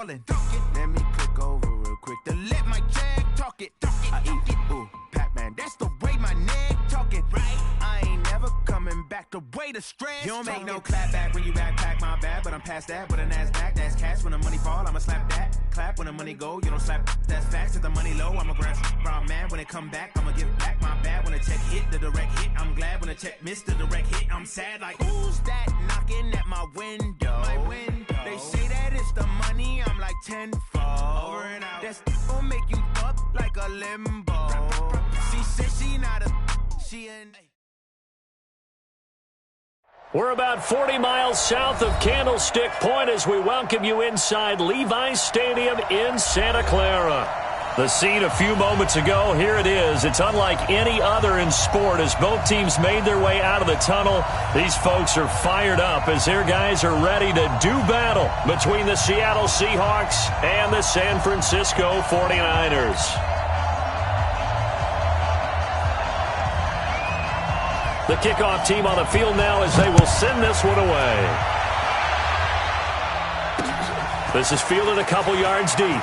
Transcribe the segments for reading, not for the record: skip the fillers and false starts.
Let me click over real quick to let my jag talk it. I eat it, ooh, Pac-Man. That's the way my neck talking. Right? I ain't never coming back. The way the stress. You don't make no clap back when you backpack my bad, but I'm past that with a NASDAQ. That's cash when the money fall. I'ma slap that. Clap when the money go. You don't slap. That's facts. At the money low, I'ma grab brown man when it come back. I'ma give back my bad when the check hit the direct hit. I'm glad when the check missed the direct hit. I'm sad like who's that knocking at my window? My window. They say that it's the money. I'm like tenfold. Over and out. That's gonna make you up like a limbo. She said she not a. She ain't. We're about 40 miles south of Candlestick Point as we welcome you inside Levi's Stadium in Santa Clara. The scene a few moments ago, here it is. It's unlike any other in sport as both teams made their way out of the tunnel. These folks are fired up as their guys are ready to do battle between the Seattle Seahawks and the San Francisco 49ers. The kickoff team on the field now as they will send this one away. This is fielded a couple yards deep.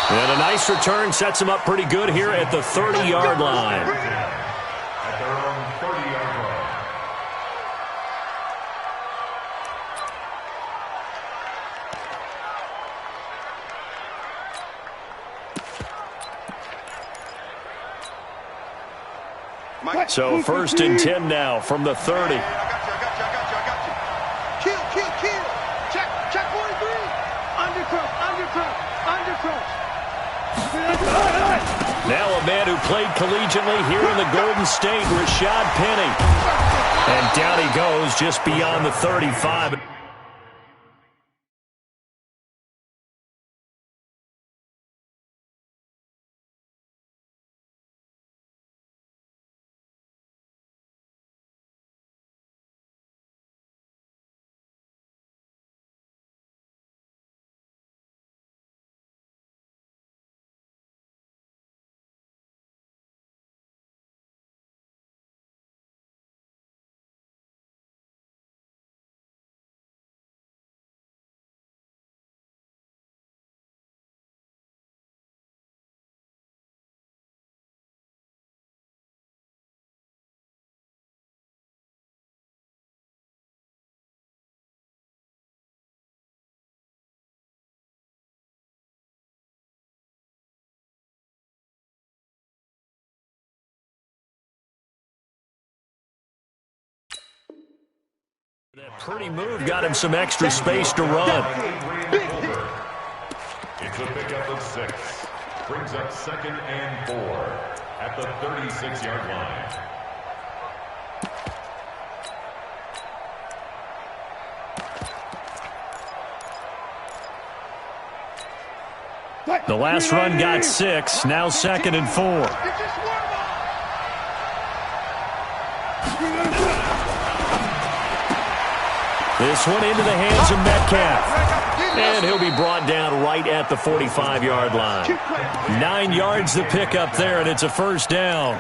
And a nice return sets them up pretty good here at the 30-yard line. At their own 30-yard line. So 1st and 10 now from the 30. I got you. Kill. Check 43. Undercrush. Now a man who played collegiately here in the Golden State, Rashad Penny. And down he goes just beyond the 35. That pretty move got him some extra space to run. It's a pickup of 6. Brings up 2nd and 4 at the 36-yard line. The last run got 6, now 2nd and 4. This one into the hands of Metcalf. And he'll be brought down right at the 45-yard line. 9 yards to pick up there, and it's a 1st down.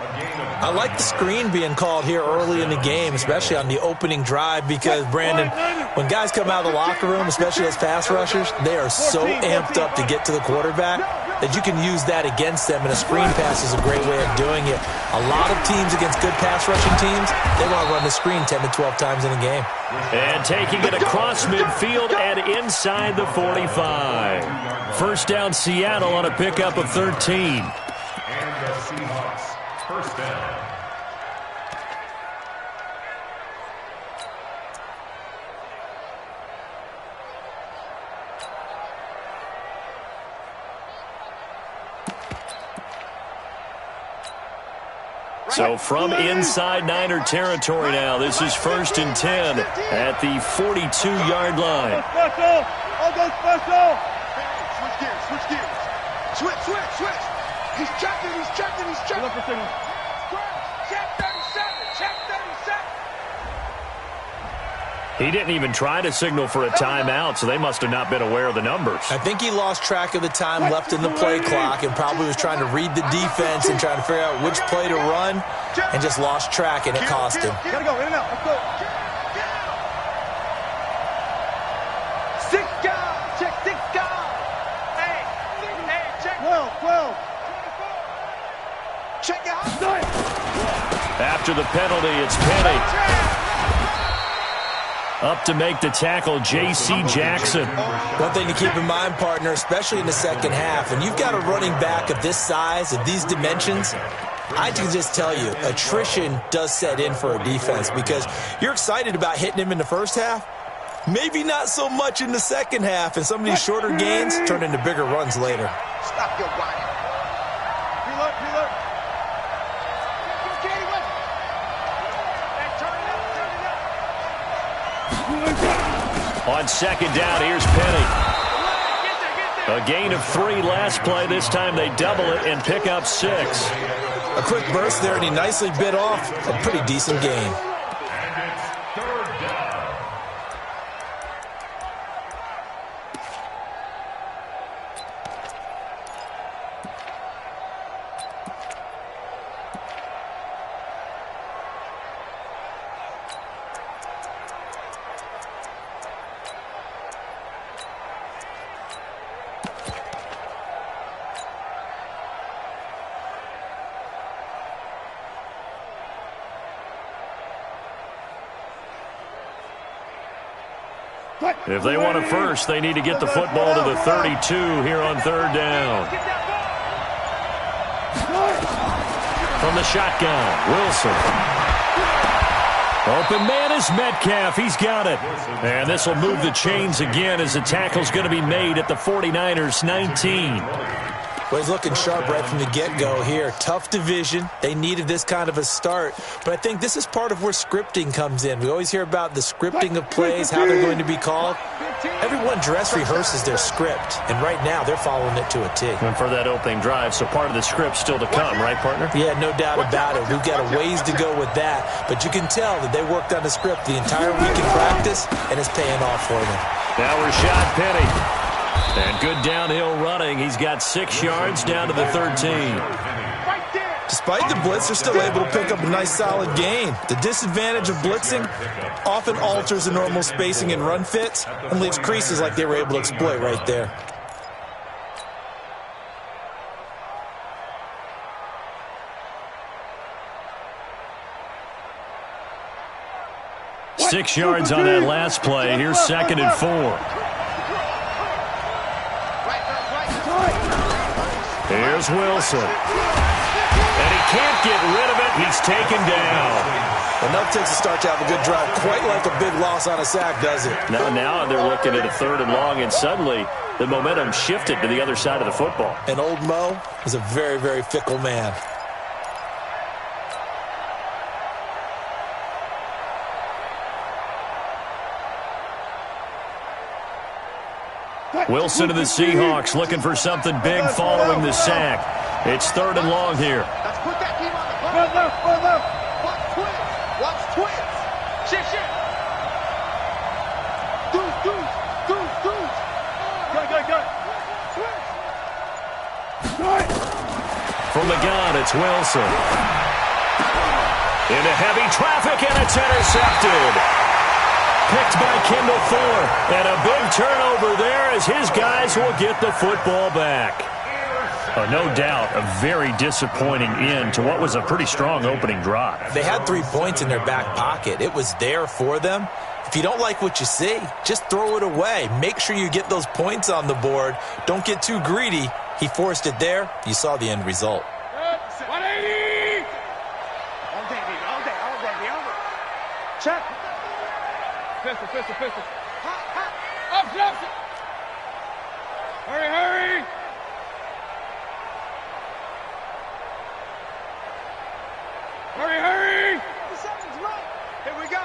I like the screen being called here early in the game, especially on the opening drive, because, Brandon, when guys come out of the locker room, especially as pass rushers, they are so amped up to get to the quarterback that you can use that against them, and a screen pass is a great way of doing it. A lot of teams against good pass rushing teams, they want to run the screen 10 to 12 times in a game. And taking it across midfield and inside the 45. 1st down Seattle on a pickup of 13. And the Seahawks 1st down. So from inside Niner territory now, this is 1st and 10 at the 42-yard line. I'll go special. Switch gears. Switch. He's checking. Look for signal. Check 37. He didn't even try to signal for a timeout, so they must have not been aware of the numbers. I think he lost track of the time left in the play clock and probably was trying to read the defense and trying to figure out which play to run and just lost track, and it cost him. Gotta go, in and out. Let's go. Six guys. Check 6 guys. Hey, check. 12. Check it out. After the penalty, it's Penny. Up to make the tackle, J.C. Jackson. One thing to keep in mind, partner, especially in the second half, when you've got a running back of this size, of these dimensions, I can just tell you, attrition does set in for a defense because you're excited about hitting him in the first half. Maybe not so much in the second half, and some of these shorter gains turn into bigger runs later. Stop your whining. Reload. On second down, here's Penny. A gain of 3 last play. This time they double it and pick up 6. A quick burst there, and he nicely bit off a pretty decent gain. If they want a first, they need to get the football to the 32 here on third down. From the shotgun, Wilson. Open man is Metcalf. He's got it. And this will move the chains again as the tackle's going to be made at the 49ers 19. Well, he's looking sharp right from the get-go here. Tough division. They needed this kind of a start. But I think this is part of where scripting comes in. We always hear about the scripting of plays, how they're going to be called. Everyone dress rehearses their script, and right now they're following it to a T. And for that opening drive, so part of the script's still to come, right, partner? Yeah, no doubt about it. We've got a ways to go with that. But you can tell that they worked on the script the entire week in practice, and it's paying off for them. Now Rashad Penny. And good downhill running. He's got 6 yards down to the 13. Despite the blitz, they're still able to pick up a nice solid gain. The disadvantage of blitzing often alters the normal spacing and run fits and leaves creases like they were able to exploit right there. Six yards on that last play. Here's 2nd and 4. Here's Wilson. And he can't get rid of it. He's taken down. Enough takes a start to have a good drive. Quite like a big loss on a sack, does it? Now they're looking at a 3rd and long, and suddenly the momentum shifted to the other side of the football. And old Mo is a very, very fickle man. Wilson to the Seahawks looking for something big following the sack. It's 3rd and long here. Let's put that team on the left. Watch twins. Shit. Deuce. Good. From the gun, it's Wilson. Into heavy traffic, and it's intercepted. Picked by Kendall Thorne. And a big turnover there as his guys will get the football back. No doubt a very disappointing end to what was a pretty strong opening drive. They had 3 points in their back pocket. It was there for them. If you don't like what you see, just throw it away. Make sure you get those points on the board. Don't get too greedy. He forced it there. You saw the end result. 180! All day, baby. Check. Pistol. Hot. Up. Hurry. Something's wrong. Here we go.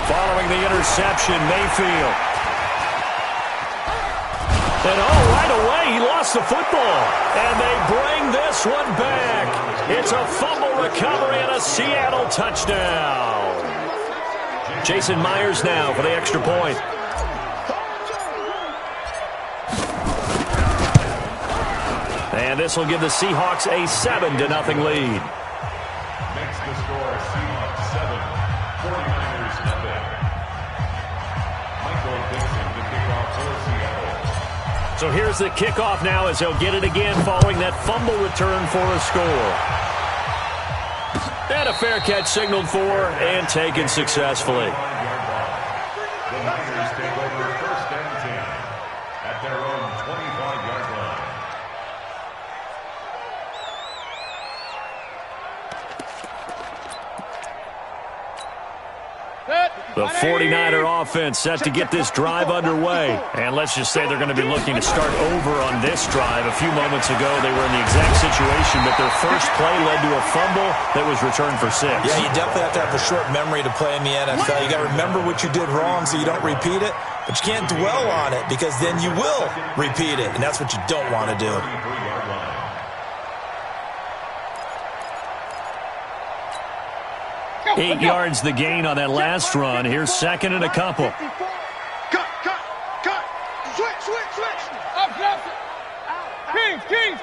Following the interception, Mayfield. And right away, he lost the football. And they bring this one back. It's a fumble recovery and a Seattle touchdown. Jason Myers now for the extra point. And this will give the Seahawks a 7-0 lead. Makes the score Seahawks 7. So here's the kickoff now as they'll get it again following that fumble return for a score. And a fair catch signaled for and taken successfully. The Niners take over 1st and 10 at their own 25-yard line. The 49er offense set to get this drive underway. And let's just say they're going to be looking to start over on this drive. A few moments ago, they were in the exact situation, but their first play led to a fumble that was returned for 6. Yeah, you definitely have to have a short memory to play in the NFL. You got to remember what you did wrong so you don't repeat it, but you can't dwell on it because then you will repeat it, and that's what you don't want to do. 8 yards the gain on that last run. Here's 2nd and a couple. Cut. Switch. Up. Kings.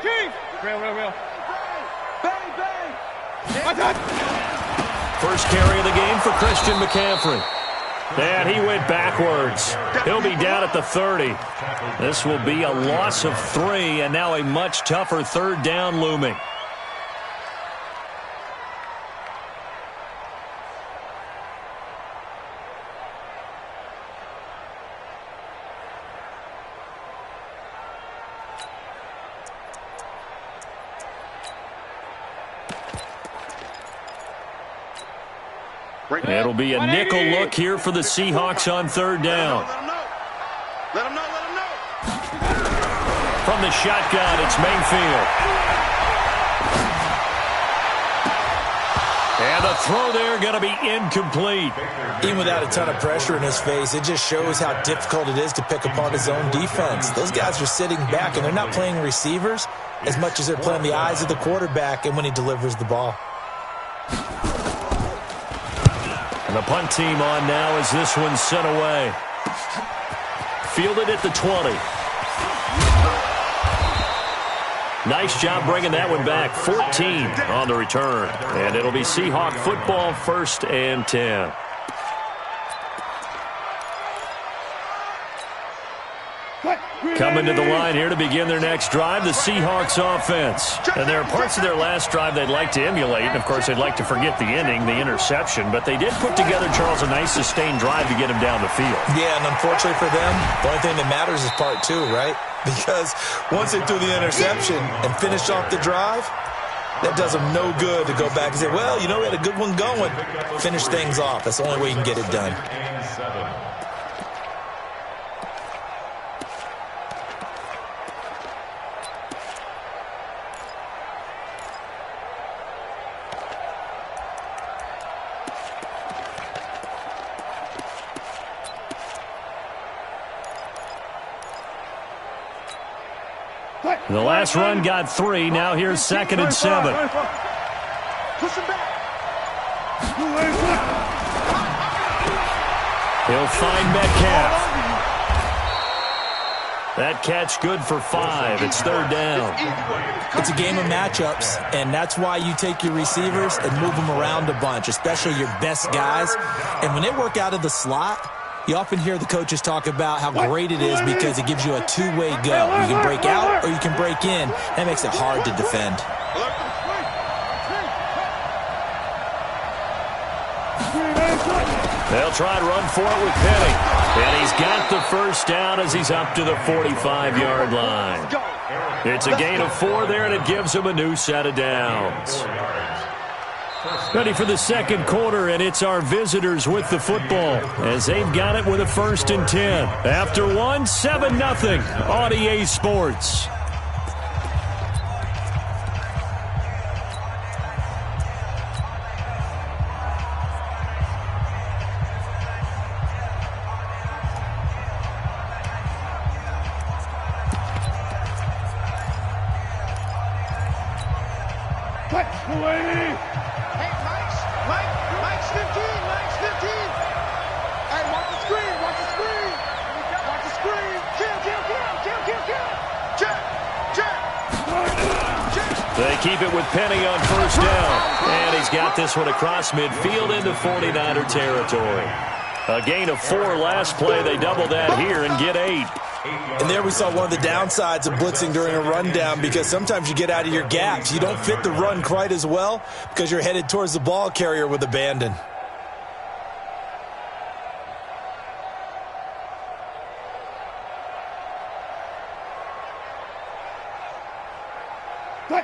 Real. Bang. First carry of the game for Christian McCaffrey. And he went backwards. He'll be down at the 30. This will be a loss of 3, and now a much tougher 3rd down looming. It'll be a nickel look here for the Seahawks on 3rd down. Let him know. From the shotgun, it's Mayfield. And the throw there going to be incomplete. Even without a ton of pressure in his face, it just shows how difficult it is to pick apart his own defense. Those guys are sitting back, and they're not playing receivers as much as they're playing the eyes of the quarterback and when he delivers the ball. And the punt team on now as this one's sent away. Fielded at the 20. Nice job bringing that one back. 14 on the return. And it'll be Seahawk football, 1st and 10. Coming to the line here to begin their next drive, the Seahawks offense. And there are parts of their last drive they'd like to emulate. And, of course, they'd like to forget the ending, the interception. But they did put together, Charles, a nice sustained drive to get him down the field. Yeah, and unfortunately for them, the only thing that matters is part 2, right? Because once they threw the interception and finished off the drive, that does them no good to go back and say, well, you know, we had a good one going. Finish things off. That's the only way you can get it done. The last run got 3. Now here's 2nd and 7. Push him back. He'll find Metcalf. That catch good for 5. It's 3rd down. It's a game of matchups, and that's why you take your receivers and move them around a bunch, especially your best guys. And when they work out of the slot, you often hear the coaches talk about how great it is because it gives you a two-way go. You can break out or you can break in. That makes it hard to defend. They'll try to run for it with Penny. And he's got the first down as he's up to the 45-yard line. It's a gain of 4 there, and it gives him a new set of downs. Ready for the second quarter, and it's our visitors with the football as they've got it with a 1st and 10. After 1, 7-0 on EA Sports. Mike's 15. Hey, watch the screen. Kill. They keep it with Penny on 1st down. And he's got this one across midfield into 49er territory. A gain of 4 last play. They double that here and get 8. And there we saw one of the downsides of blitzing during a rundown, because sometimes you get out of your gaps. You don't fit the run quite as well because you're headed towards the ball carrier with abandon.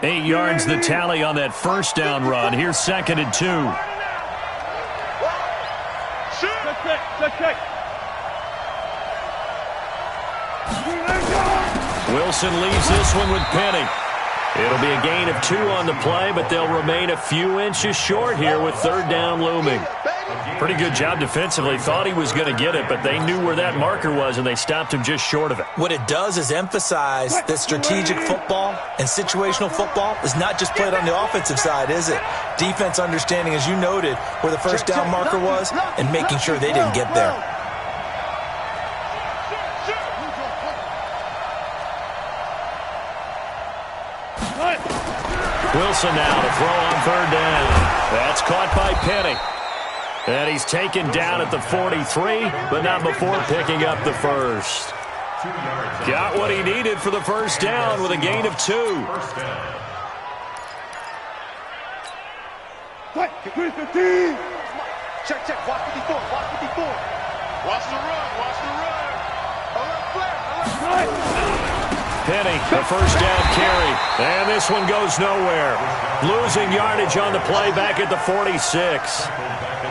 Eight yards the tally on that first down run. Here's 2nd and 2. Wilson leaves this one with Penny. It'll be a gain of 2 on the play, but they'll remain a few inches short here with 3rd down looming. Pretty good job defensively. Thought he was going to get it, but they knew where that marker was, and they stopped him just short of it. What it does is emphasize that strategic football and situational football is not just played on the offensive side, is it? Defense understanding, as you noted, where the first down marker was and making sure they didn't get there. Wilson now to throw on 3rd down. That's caught by Penny. And he's taken down at the 43, but not before picking up the first. Got what he needed for the first down with a gain of 2. Check, watch 54, watch 54. Watch the run, watch the run. Alert flare, alert. Penny, the first down carry. And this one goes nowhere. Losing yardage on the play back at the 46.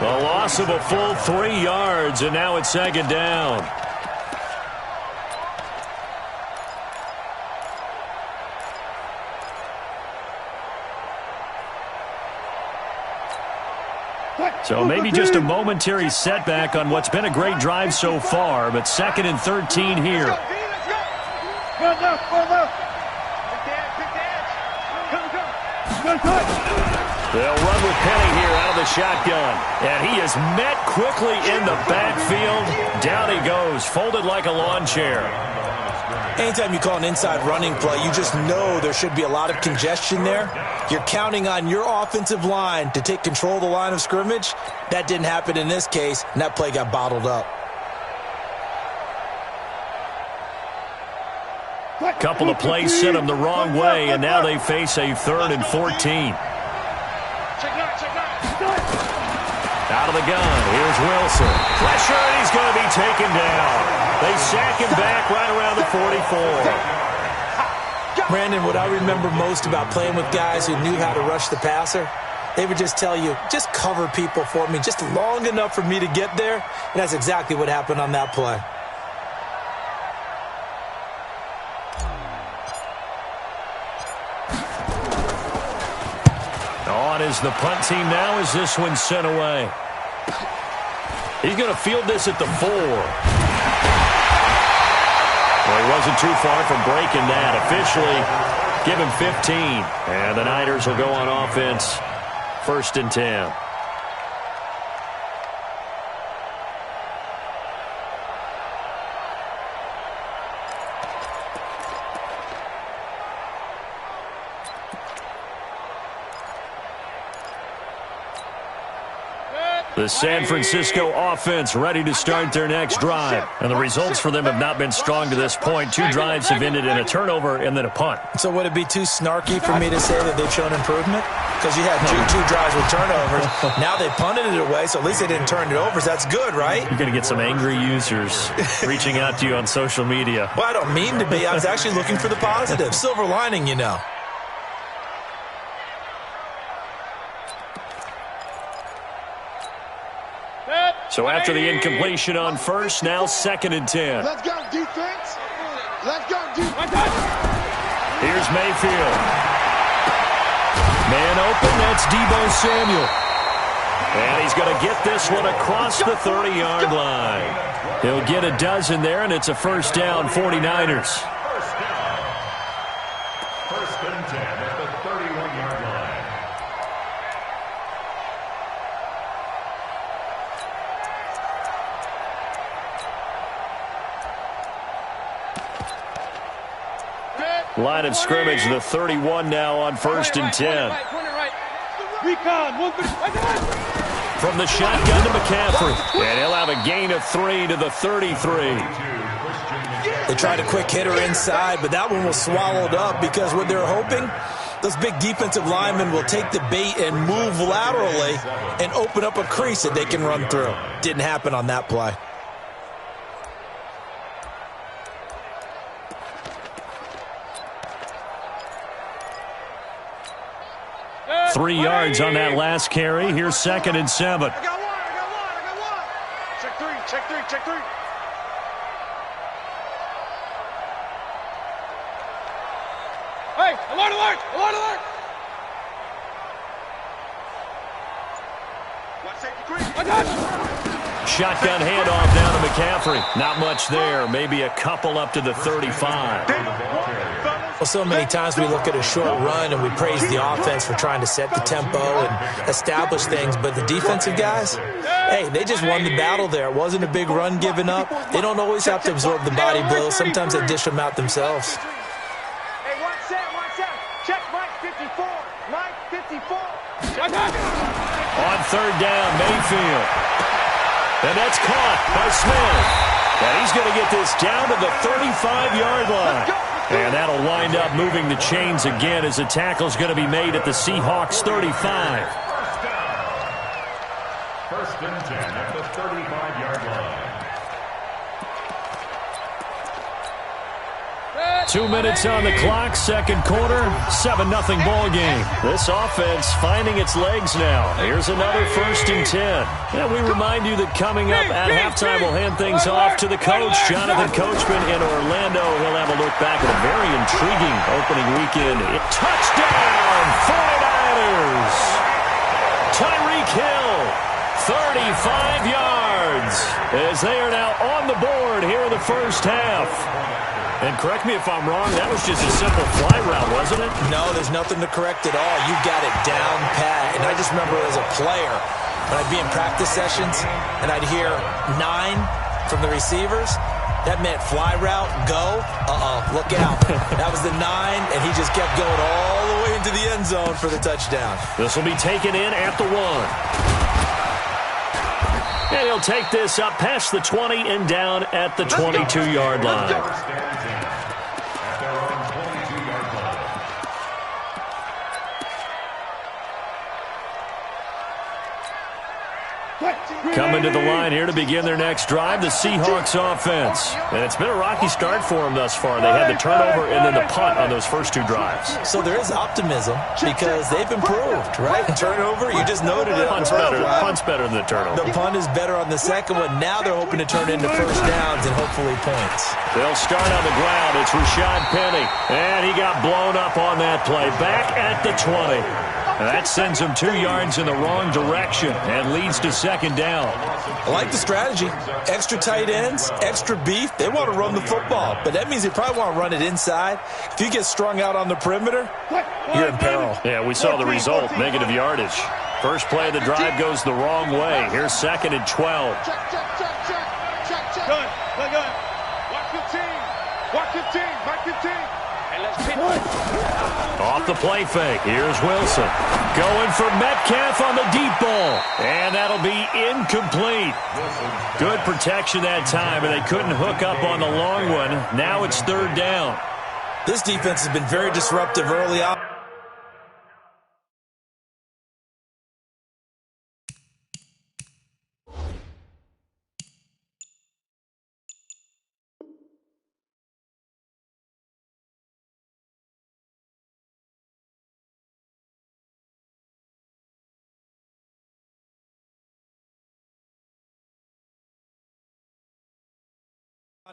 A loss of a full 3 yards, and now it's 2nd down. So maybe just a momentary setback on what's been a great drive so far, but 2nd and 13 here. They'll run with Penny here out of the shotgun. And he is met quickly in the backfield. Down he goes, folded like a lawn chair. Anytime you call an inside running play, you just know there should be a lot of congestion there. You're counting on your offensive line to take control of the line of scrimmage. That didn't happen in this case, and that play got bottled up. Couple of plays sent them the wrong way, and now they face a 3rd and 14. Out of the gun, here's Wilson. Pressure, and he's going to be taken down. They sack him back right around the 44. Brandon, what I remember most about playing with guys who knew how to rush the passer, they would just tell you, just cover people for me, just long enough for me to get there. And that's exactly what happened on that play. On is the punt team now as this one's sent away. He's going to field this at the 4. Well, he wasn't too far from breaking that. Officially, give him 15. And the Niners will go on offense. 1st and 10. The San Francisco offense ready to start their next drive. And the results for them have not been strong to this point. 2 drives have ended in a turnover and then a punt. So would it be too snarky for me to say that they've shown improvement? Because you had two drives with turnovers. Now they punted it away, so at least they didn't turn it over. So that's good, right? You're going to get some angry users reaching out to you on social media. Well, I don't mean to be. I was actually looking for the positive. Silver lining, you know. So after the incompletion on first, now 2nd and 10. Let's go, defense. Let's go, defense. Here's Mayfield. Man open, that's Deebo Samuel. And he's going to get this one across the 30-yard line. He'll get a dozen there, and it's a 1st down, 49ers. 1st and 10 at the 31-yard line. Line of scrimmage, the 31 now on 1st and 10. From the shotgun to McCaffrey. And he'll have a gain of 3 to the 33. They tried a quick hitter inside, but that one was swallowed up because what they're hoping, those big defensive linemen will take the bait and move laterally and open up a crease that they can run through. Didn't happen on that play. 3 yards on that last carry. Here's 2nd and 7. I got one. Check three. Hey, alert! One safety green. Shotgun handoff down to McCaffrey. Not much there. Maybe a couple up to the 35. Well, so many times we look at a short run and we praise the offense for trying to set the tempo and establish things, but the defensive guys, hey, they just won the battle there. It wasn't a big run given up. They don't always have to absorb the body blows. Sometimes they dish them out themselves. Hey, one set. Check Mike 54. On 3rd down, Mayfield. And that's caught by Smith. And he's going to get this down to the 35-yard line. And that'll wind up moving the chains again as the tackle's going to be made at the Seahawks 35. First and 10 at the 35-yard line. 2 minutes on the clock, 2nd quarter, 7-0 ball game. This offense finding its legs now. Here's another 1st and 10. And we remind you that coming up at halftime, we'll hand things off to the coach, Jonathan Coachman in Orlando. He'll have a look back at a very intriguing opening weekend. Touchdown, 49ers! Tyreek Hill, 35 yards, as they are now on the board here in the first half. And correct me if I'm wrong, that was just a simple fly route, wasn't it? No, there's nothing to correct at all. You got it down pat. And I just remember as a player, when I'd be in practice sessions and I'd hear 9 from the receivers, that meant fly route, go, look out. That was the 9, and he just kept going all the way into the end zone for the touchdown. This will be taken in at the 1. And he'll take this up past the 20 and down at the 22-yard line. Coming to the line here to begin their next drive, the Seahawks offense. And it's been a rocky start for them thus far. They had the turnover and then the punt on those first 2 drives. So there is optimism because they've improved, right? Turnover, you just noted it. Punt's better than the turnover. The punt is better on the second one. Now they're hoping to turn into first downs and hopefully points. They'll start on the ground. It's Rashad Penny. And he got blown up on that play. Back at the 20. And that sends him 2 yards in the wrong direction and leads to 2nd down. I like the strategy. Extra tight ends, extra beef. They want to run the football, but that means they probably want to run it inside. If you get strung out on the perimeter, you're in peril. Yeah, we saw the result, negative yardage. First play of the drive goes the wrong way. Here's 2nd and 12. Check. Good. Watch 15. And let's pin Off the play fake. Here's Wilson. Going for Metcalf on the deep ball. And that'll be incomplete. Good protection that time, and they couldn't hook up on the long one. Now it's 3rd down. This defense has been very disruptive early on.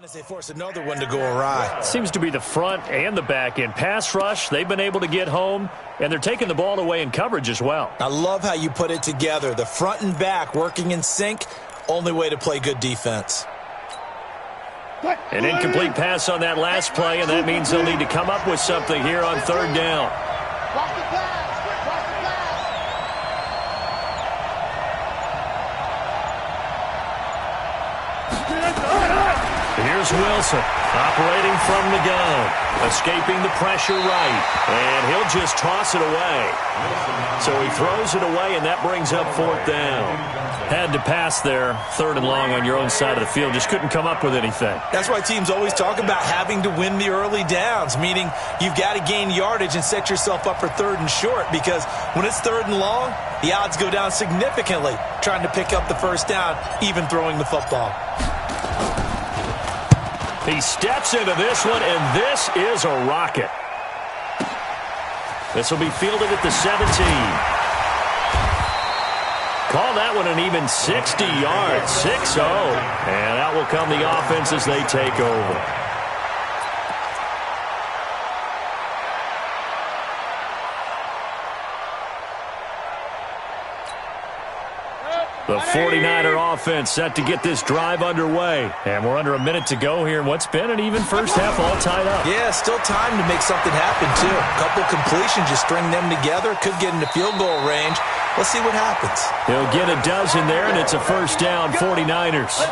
As they force another one to go awry. Seems to be the front and the back end. Pass rush, they've been able to get home, and they're taking the ball away in coverage as well. I love how you put it together. The front and back working in sync, only way to play good defense. An incomplete pass on that last play, and that means they'll need to come up with something here on 3rd down. Here's Wilson, operating from the gun, escaping the pressure right, and he'll just toss it away. So he throws it away, and that brings up 4th down. Had to pass there, 3rd and long on your own side of the field. Just couldn't come up with anything. That's why teams always talk about having to win the early downs, meaning you've got to gain yardage and set yourself up for 3rd and short, because when it's 3rd and long, the odds go down significantly trying to pick up the 1st down, even throwing the football. He steps into this one, and this is a rocket. This will be fielded at the 17. Call that one an even 60 yards, 6-0. And out will come the offense as they take over. The 49er offense set to get this drive underway. And we're under a minute to go here in what's been an even first half, all tied up. Yeah, still time to make something happen, too. A couple completions, just string them together. Could get into field goal range. Let's see what happens. He'll get a dozen there, and it's a 1st down, 49ers.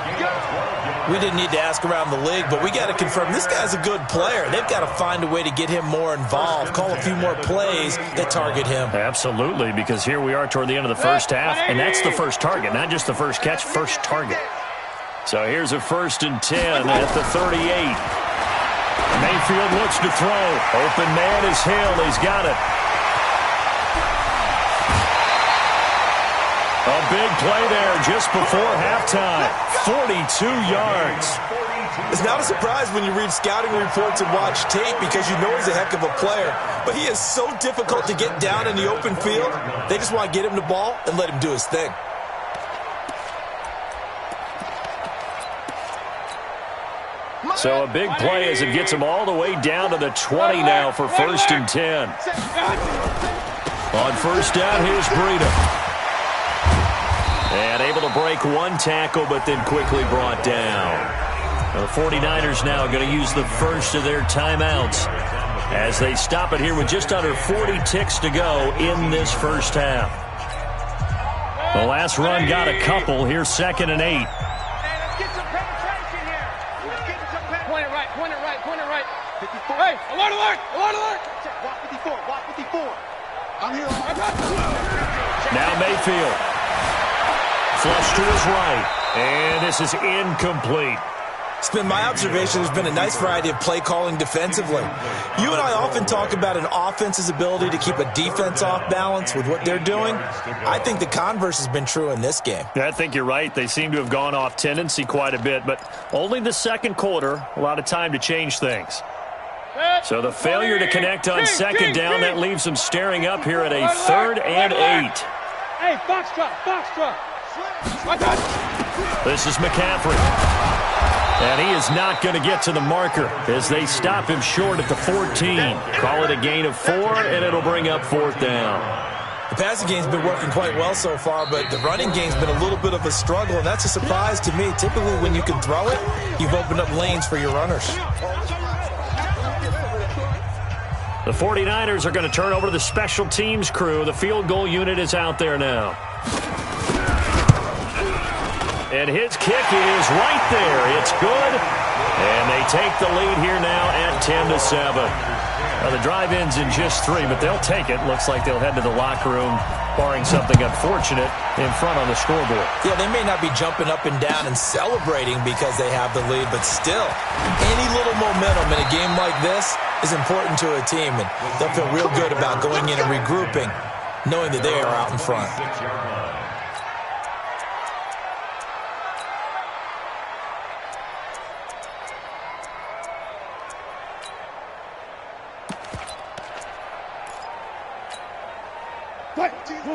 We didn't need to ask around the league, but we got to confirm this guy's a good player. They've got to find a way to get him more involved, call a few more plays that target him. Absolutely, because here we are toward the end of the first half, and that's the first target, not just the first catch, first target. So here's a 1st and 10 at the 38. Mayfield looks to throw. Open man is Hill. He's got it. A big play there just before halftime. 42 yards. It's not a surprise when you read scouting reports and watch tape because you know he's a heck of a player. But he is so difficult to get down in the open field. They just want to get him the ball and let him do his thing. So a big play as it gets him all the way down to the 20 now for 1st and 10. On 1st down, here's Breida. And able to break one tackle, but then quickly brought down. The 49ers now going to use the first of their timeouts as they stop it here with just under 40 ticks to go in this first half. The last run got a couple. Here's 2nd and 8. Hey, let's get some penetration here. Let's get some penetration. Point it right, point it right, point it right. 54. Hey, alert, alert, alert, alert. Block 54, block 54. I'm here. Now Mayfield. Flush to his right, and this is incomplete. It's been my observation there's been a nice variety of play calling defensively. You and I often talk about an offense's ability to keep a defense off balance with what they're doing. I think the converse has been true in this game. I think you're right. They seem to have gone off tendency quite a bit, but only the second quarter, a lot of time to change things. So the failure to connect on 2nd down, that leaves them staring up here at a 3rd and 8. Hey, foxtrot, foxtrot. This is McCaffrey. And he is not going to get to the marker as they stop him short at the 14. Call it a gain of 4, and it'll bring up 4th down. The passing game's been working quite well so far, but the running game's been a little bit of a struggle, and that's a surprise to me. Typically, when you can throw it, you've opened up lanes for your runners. The 49ers are going to turn over to the special teams crew. The field goal unit is out there now. And his kick is right there. It's good. And they take the lead here now at 10-7. Now, the drive ends in just 3, but they'll take it. Looks like they'll head to the locker room, barring something unfortunate, in front on the scoreboard. Yeah, they may not be jumping up and down and celebrating because they have the lead, but still, any little momentum in a game like this is important to a team, and they'll feel real good about going in and regrouping, knowing that they are out in front.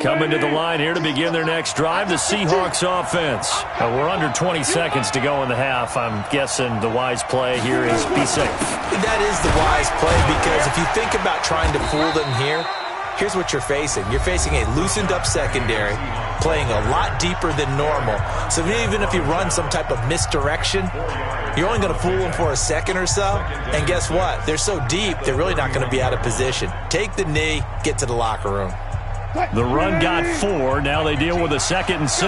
Coming to the line here to begin their next drive, the Seahawks offense. We're under 20 seconds to go in the half. I'm guessing the wise play here is be safe. That is the wise play, because if you think about trying to fool them here, here's what you're facing. You're facing a loosened up secondary, playing a lot deeper than normal. So even if you run some type of misdirection, you're only going to fool them for a second or so. And guess what? They're so deep, they're really not going to be out of position. Take the knee, get to the locker room. The run got 4. Now they deal with a 2nd and 6.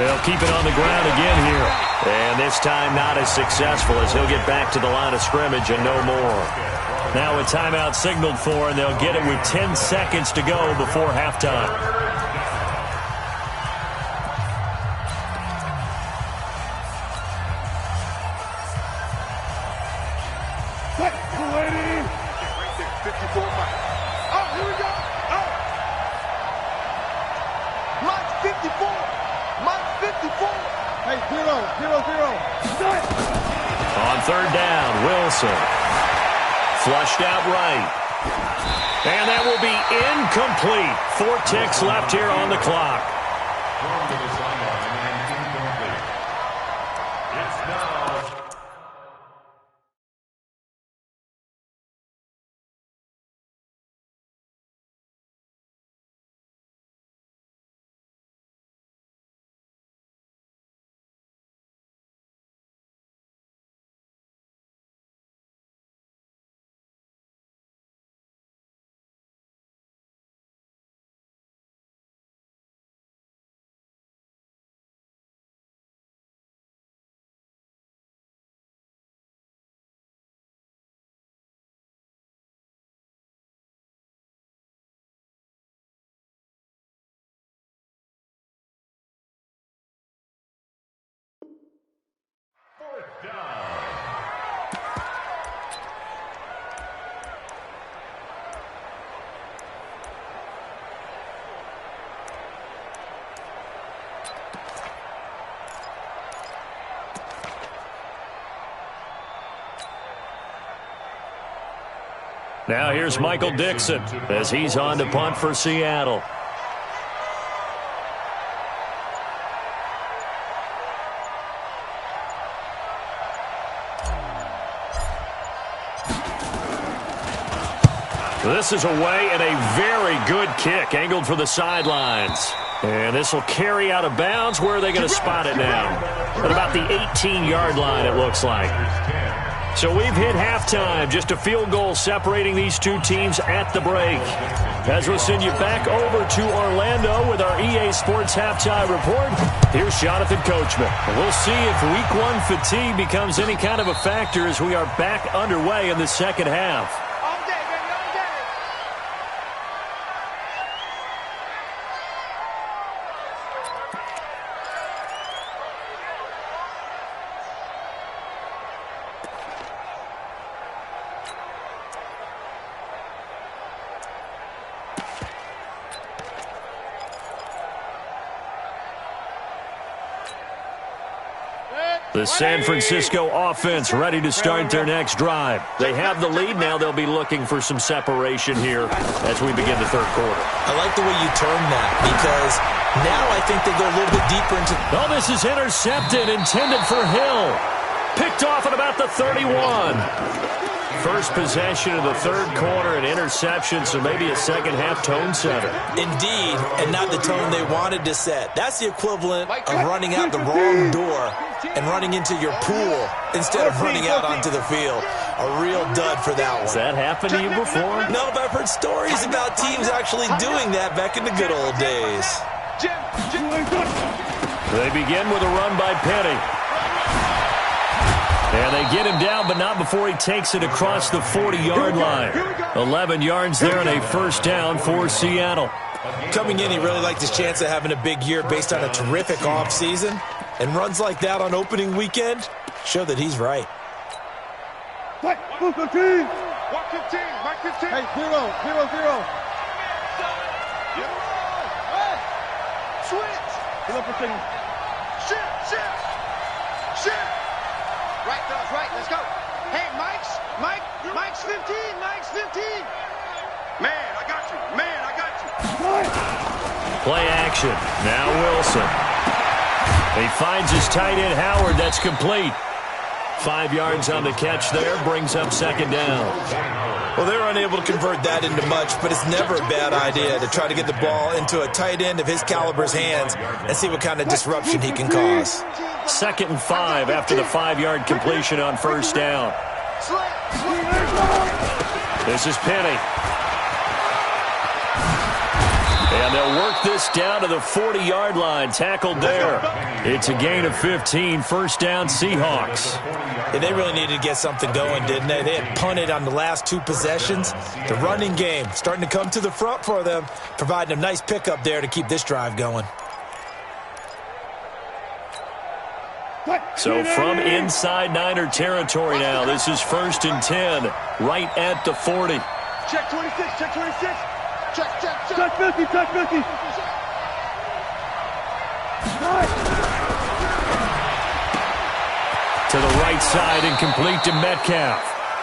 They'll keep it on the ground again here. And this time not as successful as he'll get back to the line of scrimmage and no more. Now a timeout signaled for, and they'll get it with 10 seconds to go before halftime. On third down, Wilson. Flushed out right. And that will be incomplete. 4 ticks left here on the clock. Now here's Michael Dixon as he's on to punt for Seattle. This is away and a very good kick angled for the sidelines. And this will carry out of bounds. Where are they going to spot it now? At about the 18-yard line, it looks like. So we've hit halftime. Just a field goal separating these two teams at the break. As we'll send you back over to Orlando with our EA Sports Halftime Report, here's Jonathan Coachman. We'll see if Week 1 fatigue becomes any kind of a factor as we are back underway in the second half. The San Francisco offense ready to start their next drive. They have the lead. Now they'll be looking for some separation here as we begin the third quarter. I like the way you term that because now I think they go a little bit deeper into... Oh, this is intercepted, intended for Hill. Picked off at about the 31. First possession of the third quarter, an interception, so maybe a second-half tone setter. Indeed, and not the tone they wanted to set. That's the equivalent of running out the wrong door and running into your pool instead of running out onto the field. A real dud for that one. Has that happened to you before? No, but I've heard stories about teams actually doing that back in the good old days. They begin with a run by Penny. And they get him down, but not before he takes it across the 40-yard line. 11 yards there and a first down for Seattle. Coming in, he really liked his chance of having a big year based on a terrific offseason. And runs like that on opening weekend show that he's right. Mark 15. Mark 15. Hey, 0-0-0. Switch. Get up for second. Shit. Right, fellas, right. Let's go. Hey, Mike's 15. Mike's 15. Man, I got you. Play action. Now Wilson. He finds his tight end, Howard. That's complete. 5 yards on the catch there. Brings up second down. Well, they were unable to convert that into much, but it's never a bad idea to try to get the ball into a tight end of his caliber's hands and see what kind of disruption he can cause. 2nd and 5 after the 5-yard completion on first down. This is Penny. And they'll work this down to the 40-yard line. Tackled there. It's a gain of 15. First down, Seahawks. Yeah, they really needed to get something going, didn't they? They had punted on the last 2 possessions. The running game starting to come to the front for them, providing a nice pickup there to keep this drive going. So from inside Niner territory now, this is 1st and 10, right at the 40. Check 26, check 26. Check. Check 50, check 50. To the right side and complete to Metcalf.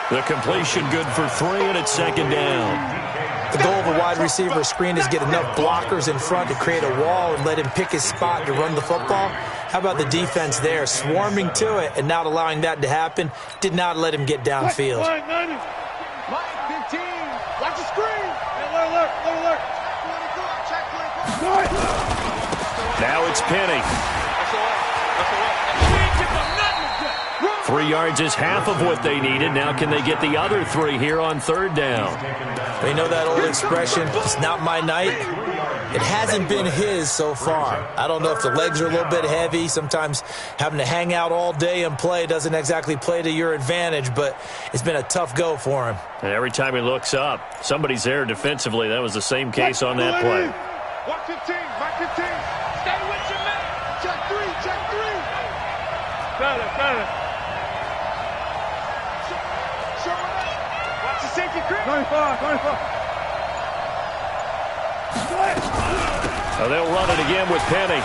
The completion good for 3, and it's 2nd down. The goal of a wide receiver screen is get enough blockers in front to create a wall and let him pick his spot to run the football. How about the defense there, swarming to it and not allowing that to happen? Did not let him get downfield. Line 15. Watch the screen. Alert. Check 24. Now it's Penny. 3 yards is half of what they needed. Now can they get the other 3 here on 3rd down? You know that old expression, it's not my night? It hasn't been his so far. I don't know if the legs are a little bit heavy. Sometimes having to hang out all day and play doesn't exactly play to your advantage, but it's been a tough go for him. And every time he looks up, somebody's there defensively. That was the same case on that play. Watch 15, mark 15. Stay with your man. Check 3. Got it. Watch the safety creep. 25. So they'll run it again with Penny.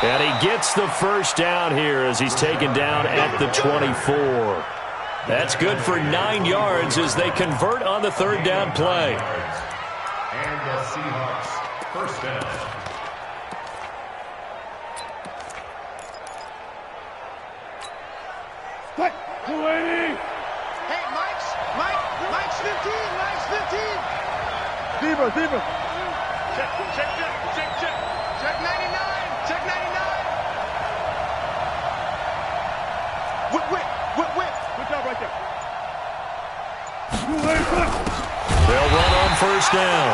And he gets the first down here as he's taken down at the 24. That's good for 9 yards as they convert on the 3rd down play. And the Seahawks, first down. Hey, Mike's 15. Diva. Check. Check 99. Whip. Good job right there. They'll run on 1st down.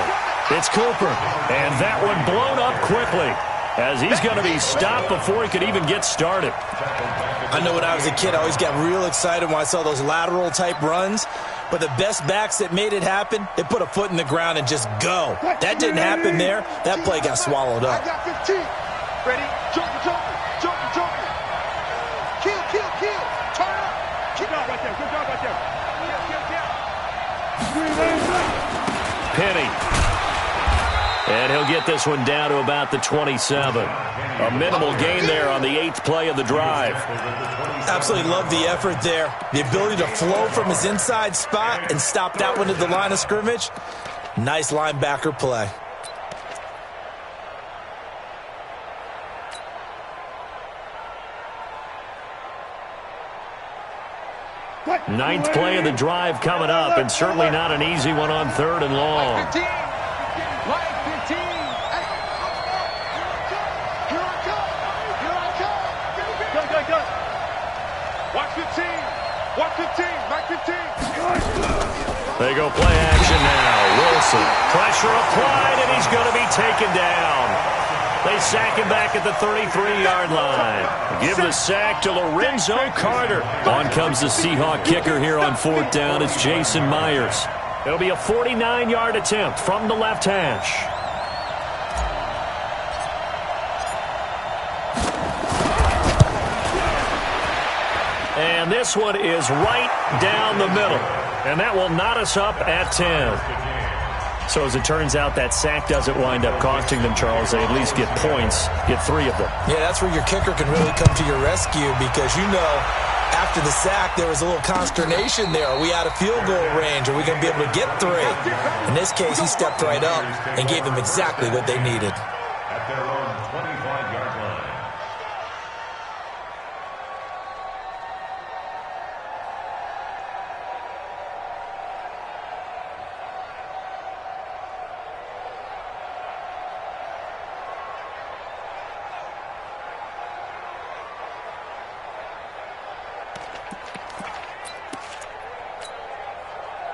It's Cooper. And that one blown up quickly as he's going to be stopped before he could even get started. I know when I was a kid, I always got real excited when I saw those lateral type runs. But the best backs that made it happen, they put a foot in the ground and just go. That didn't happen there. That play got swallowed up. I got 15. Ready? Joker. Kill. Turn up. Good job right there. Penny. And he'll get this one down to about the 27. A minimal gain there on the 8th play of the drive. Absolutely love the effort there. The ability to flow from his inside spot and stop that one at the line of scrimmage. Nice linebacker play. Ninth play of the drive coming up, and certainly not an easy one on 3rd and long. 15. Line 15. Here I come. Go. Watch 15. Mike 15. They go play action now. Wilson. Pressure applied, and he's going to be taken down. They sack him back at the 33-yard line. Give the sack to Lorenzo Carter. On comes the Seahawk kicker here on 4th down. It's Jason Myers. It'll be a 49-yard attempt from the left hash. And this one is right down the middle. And that will knot us up at 10. So as it turns out, that sack doesn't wind up costing them, Charles. They at least get points, get 3 of them. Yeah, that's where your kicker can really come to your rescue because, you know, after the sack, there was a little consternation there. Are we out of field goal range? Are we going to be able to get 3? In this case, he stepped right up and gave them exactly what they needed. At their own 25-yard line.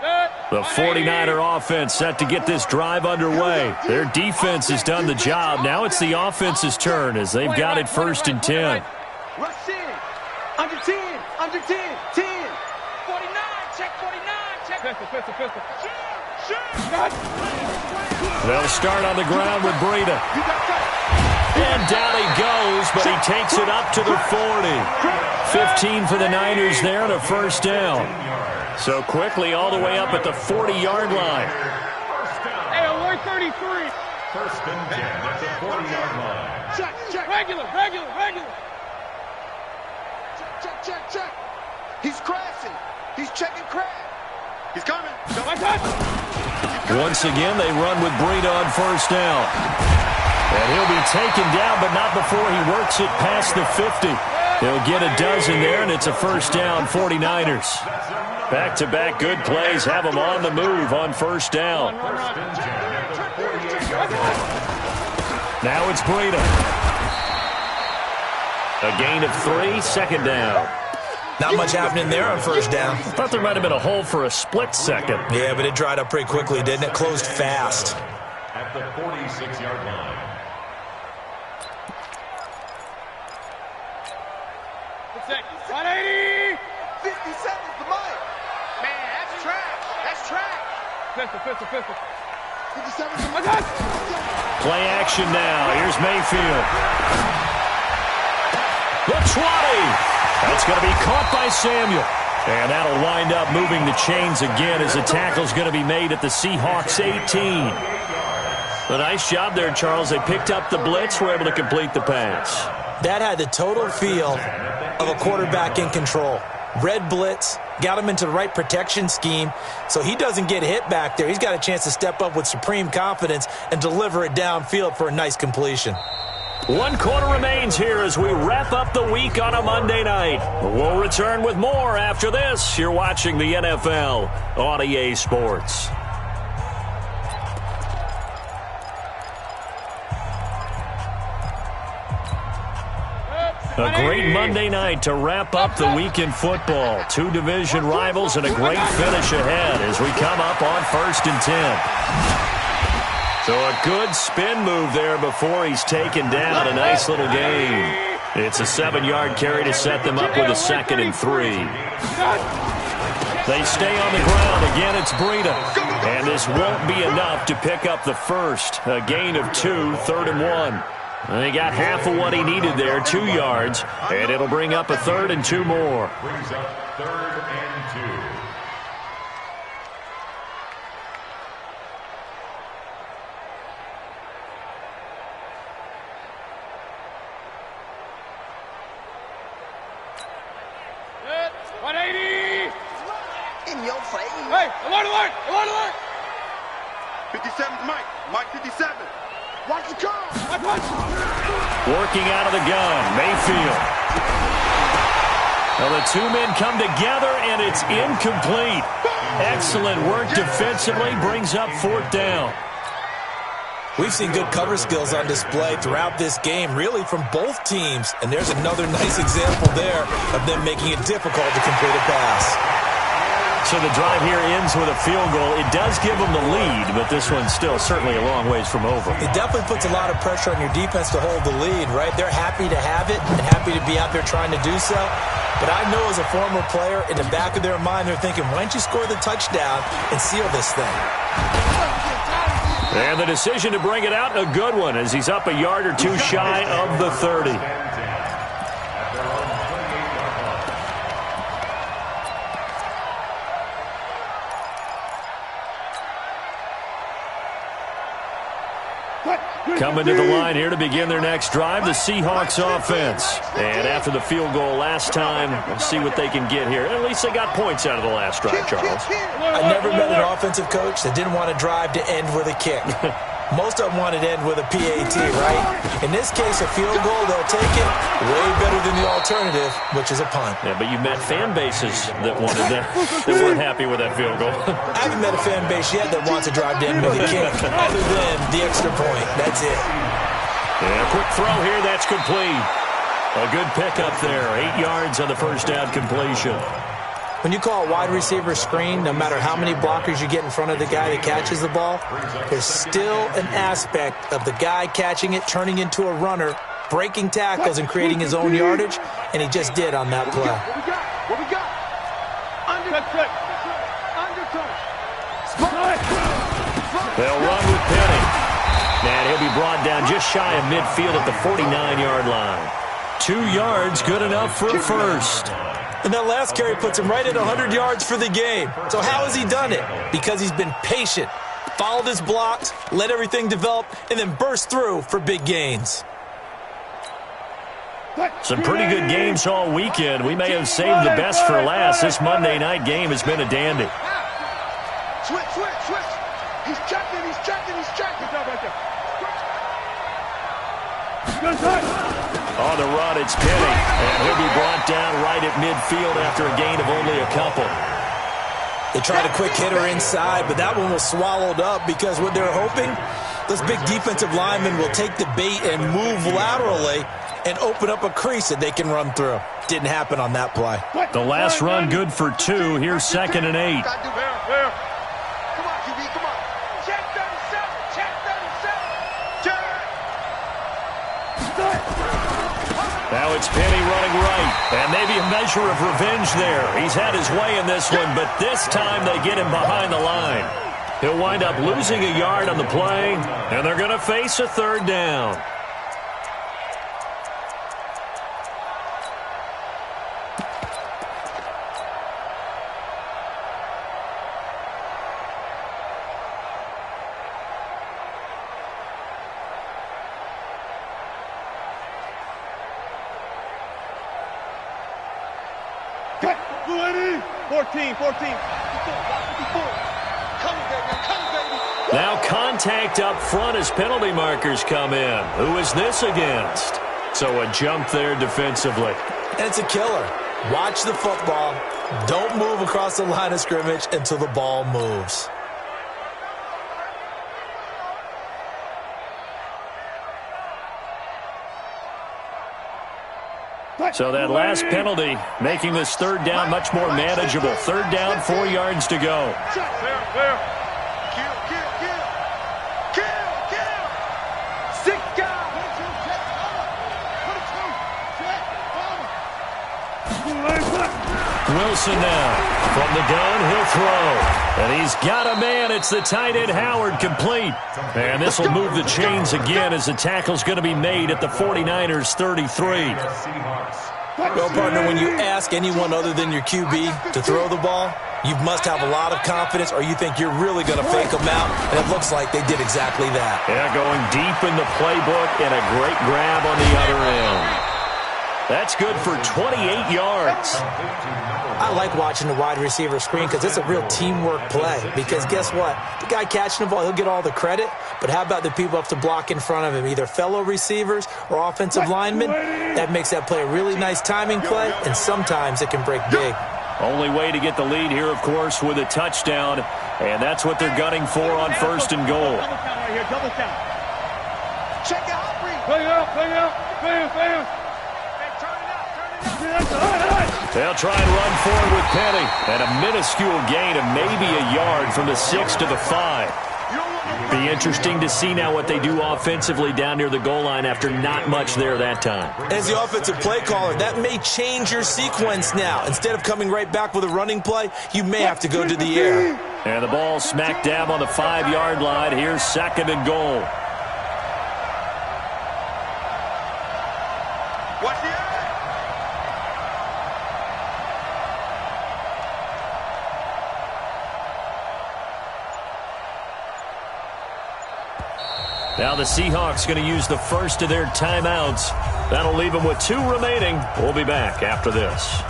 Good. The 49er offense set to get this drive underway. Their defense has done the job. Now it's the offense's turn as they've got it 1st and 10. Rush in. Under 10. Under 10. 10. 49. Check 49. Check. Pistol. They'll start on the ground with Breida. And down he goes, but he takes it up to the 40. 15 for the Niners there and a 1st down. So quickly all the way up at the 40-yard line. Hey, alert 33. 1st and 10 at the 40-yard line. Check. Regular. Check. He's crashing. He's checking crash. He's coming. Once again, they run with Breida on 1st down. And he'll be taken down, but not before he works it past the 50. He'll get a dozen there, and it's a 1st down, 49ers. Back-to-back good plays have them on the move on 1st down. Now it's Breida. A gain of 3, 2nd down. Not much happening there on 1st down. Thought there might have been a hole for a split second. Yeah, but it dried up pretty quickly, didn't it? Closed fast. At the 46-yard line. Protect. 180. 50 seconds to Mike. Man, that's trash. Pistol. 57 to Mike. Play action now. Here's Mayfield. The 20. That's going to be caught by Samuel. And that'll wind up moving the chains again as the tackle's going to be made at the Seahawks 18. A nice job there, Charles. They picked up the blitz, were able to complete the pass. That had the total feel of a quarterback in control. Red blitz, got him into the right protection scheme, so he doesn't get hit back there. He's got a chance to step up with supreme confidence and deliver it downfield for a nice completion. 1 quarter remains here as we wrap up the week on a Monday night. We'll return with more after this. You're watching the NFL on EA Sports. A great Monday night to wrap up the week in football. 2 division rivals and a great finish ahead as we come up on 1st and 10. So a good spin move there before he's taken down. A nice little gain. It's a 7-yard carry to set them up with a 2nd and 3. They stay on the ground. Again, it's Breida. And this won't be enough to pick up the first. A gain of 2, 3rd and 1. They got half of what he needed there, 2 yards. And it'll bring up a 3rd and 2 more. Brings up 3rd and 2. Hey, alert! 57's Mike. Mike 57. Watch the car. Working out of the gun, Mayfield. Well, the 2 men come together, and it's incomplete. Excellent work defensively, brings up 4th down. We've seen good cover skills on display throughout this game, really from both teams. And there's another nice example there of them making it difficult to complete a pass. So the drive here ends with a field goal. It does give them the lead, but this one's still certainly a long ways from over. It definitely puts a lot of pressure on your defense to hold the lead, right? They're happy to have it and happy to be out there trying to do so. But I know as a former player, in the back of their mind, they're thinking, why don't you score the touchdown and seal this thing? And the decision to bring it out, a good one, as he's up a yard or 2 shy of the 30. Coming to the line here to begin their next drive, the Seahawks offense. And after the field goal last time, we'll see what they can get here. At least they got points out of the last drive, Charles. I never met an offensive coach that didn't want to drive to end with a kick. Most of them want it to end with a PAT, right? In this case, a field goal, they'll take it way better than the alternative, which is a punt. Yeah, but you met fan bases that wanted that, that weren't happy with that field goal. I haven't met a fan base yet that wants to drive to end with a kick, other than the extra point. That's it. Yeah, quick throw here, that's complete. A good pickup there, 8 yards on the first down completion. When you call a wide receiver screen, no matter how many blockers you get in front of the guy that catches the ball, there's still an aspect of the guy catching it, turning into a runner, breaking tackles and creating his own yardage, and he just did on that play. What we got? Undercut. They'll run with Penny. And he'll be brought down just shy of midfield at the 49-yard line. 2 yards, good enough for a first. And that last carry puts him right at 100 yards for the game. So how has he done it? Because he's been patient, followed his blocks, let everything develop, and then burst through for big gains. Some pretty good games all weekend. We may have saved the best for last. This Monday night game has been a dandy. Switch. He's checking. Right there. On the run, it's Penny. And he'll be brought down right at midfield after a gain of only a couple. They tried a quick hitter inside, but that one was swallowed up because what they're hoping, this big defensive lineman will take the bait and move laterally and open up a crease that they can run through. Didn't happen on that play. The last run good for 2. Here's 2nd and 8. Come on, QB, come on. Check 37. Now it's Penny running right. And maybe a measure of revenge there. He's had his way in this one, but this time they get him behind the line. He'll wind up losing a yard on the play, and they're going to face a 3rd down. Cut. 14. Now contact up front as penalty markers come in. Who is this against? So a jump there defensively. And it's a killer. Watch the football. Don't move across the line of scrimmage until the ball moves. So that last penalty making this 3rd down much more manageable. 3rd down, 4 yards to go. Kill. 6 guys. Wilson now. From the gun, he'll throw. And he's got a man. It's the tight end Howard, complete. And this will move the chains again as the tackle's going to be made at the 49ers 33. Well, partner, when you ask anyone other than your QB to throw the ball, you must have a lot of confidence or you think you're really going to fake them out, and it looks like they did exactly that. Yeah, going deep in the playbook and a great grab on the other end. That's good for 28 yards. I like watching the wide receiver screen because it's a real teamwork play. Because guess what? The guy catching the ball, he'll get all the credit. But how about the people up to block in front of him, either fellow receivers or offensive linemen? That makes that play a really nice timing play, and sometimes it can break big. Only way to get the lead here, of course, with a touchdown. And that's what they're gunning for on 1st and goal. Double count right here, double count. Check out, play out. They'll try and run forward with Penny. And a minuscule gain of maybe a yard from the 6 to the 5. Be interesting to see now what they do offensively down near the goal line after not much there that time. As the offensive play caller, that may change your sequence now. Instead of coming right back with a running play, you may have to go to the air. And the ball smack dab on the 5-yard line. Here's 2nd and goal. Watch the eye. Now the Seahawks going to use the first of their timeouts. That'll leave them with 2 remaining. We'll be back after this.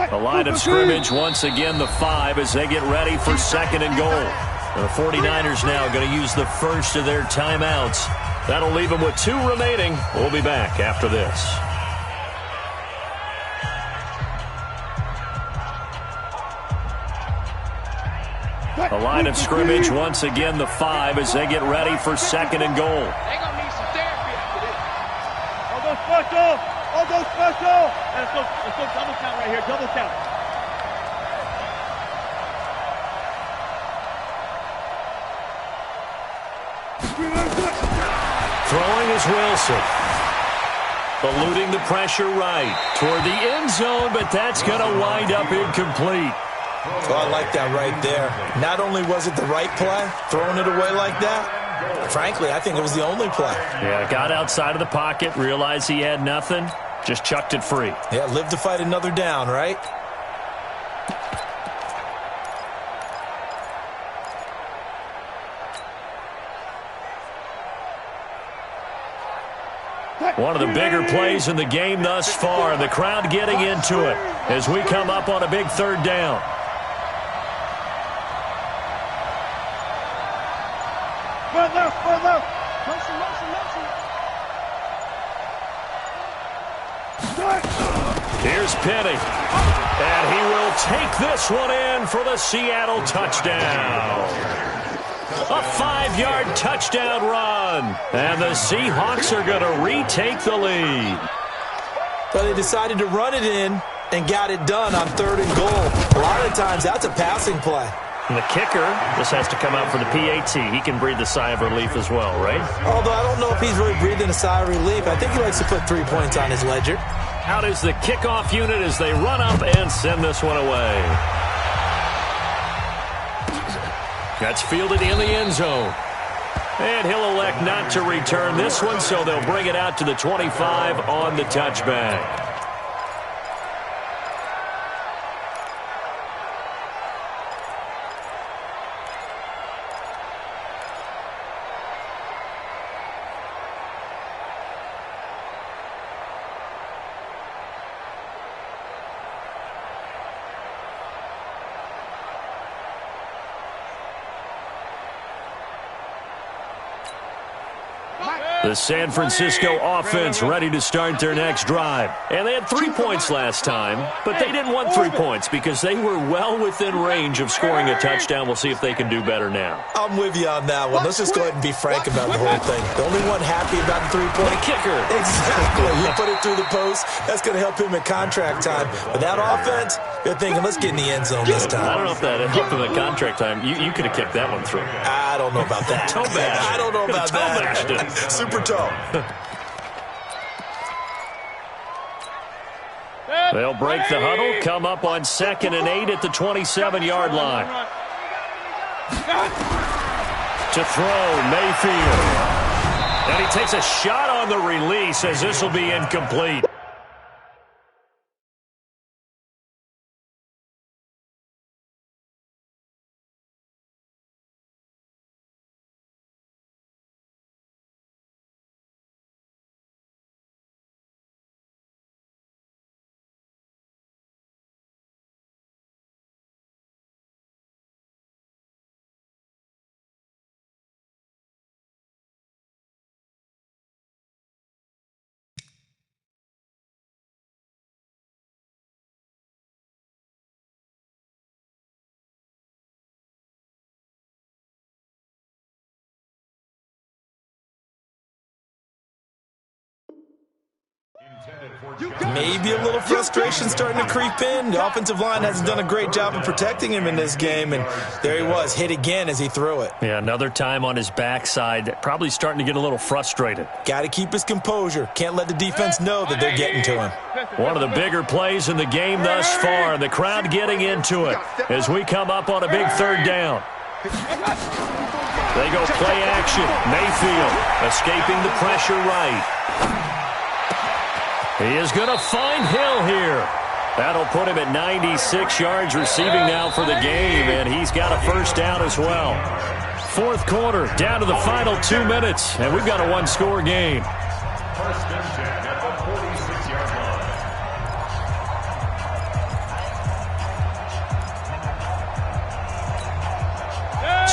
The line of scrimmage, once again, the 5 as they get ready for 2nd and goal. The 49ers now going to use the first of their timeouts. That'll leave them with 2 remaining. We'll be back after this. The line of scrimmage, once again, the 5 as they get ready for 2nd and goal. They're going to need some therapy after this. I'll go special. I'll go special. Let's go double count right here. Double count. Throwing is Wilson. Eluding the pressure right toward the end zone, but that's going to wind up incomplete. Oh, I like that right there. Not only was it the right play, throwing it away like that, frankly, I think it was the only play. Yeah, got outside of the pocket, realized he had nothing, just chucked it free. Yeah, live to fight another down, right? One of the bigger plays in the game thus far, and the crowd getting into it as we come up on a big 3rd down. Further. Motion. Here's Penny. And he will take this one in for the Seattle touchdown. A 5-yard touchdown run. And the Seahawks are going to retake the lead. But they decided to run it in and got it done on 3rd and goal. A lot of times that's a passing play. And the kicker, this has to come out for the PAT. He can breathe a sigh of relief as well, right? Although I don't know if he's really breathing a sigh of relief. I think he likes to put 3 points on his ledger. Out is the kickoff unit as they run up and send this one away. That's fielded in the end zone. And he'll elect not to return this one, so they'll bring it out to the 25 on the touchback. The San Francisco offense ready to start their next drive. And they had 3 points last time, but they didn't want 3 points because they were well within range of scoring a touchdown. We'll see if they can do better now. I'm with you on that one. Let's just go ahead and be frank about the whole thing. The only one happy about the 3-point kicker. Exactly. You put it through the post. That's going to help him at contract time. But that offense, they're thinking, let's get in the end zone this time. I don't know if that helped him at contract time. You could have kicked that one through. I don't know about that. Toe bashed. I don't know about Toe bashed that. it. Super toe. They'll break the huddle, come up on 2nd and 8 at the 27-yard line. To throw, Mayfield. And he takes a shot on the release as this will be incomplete. Maybe a little frustration starting to creep in. The offensive line hasn't done a great job of protecting him in this game, and there he was, hit again as he threw it. Yeah, another time on his backside, probably starting to get a little frustrated. Got to keep his composure. Can't let the defense know that they're getting to him. One of the bigger plays in the game thus far, the crowd getting into it as we come up on a big 3rd down. They go play action. Mayfield escaping the pressure right. He is going to find Hill here. That'll put him at 96 yards receiving now for the game, and he's got a first down as well. 4th quarter, down to the final 2 minutes, and we've got a one-score game. First and 10 at the 46-yard line.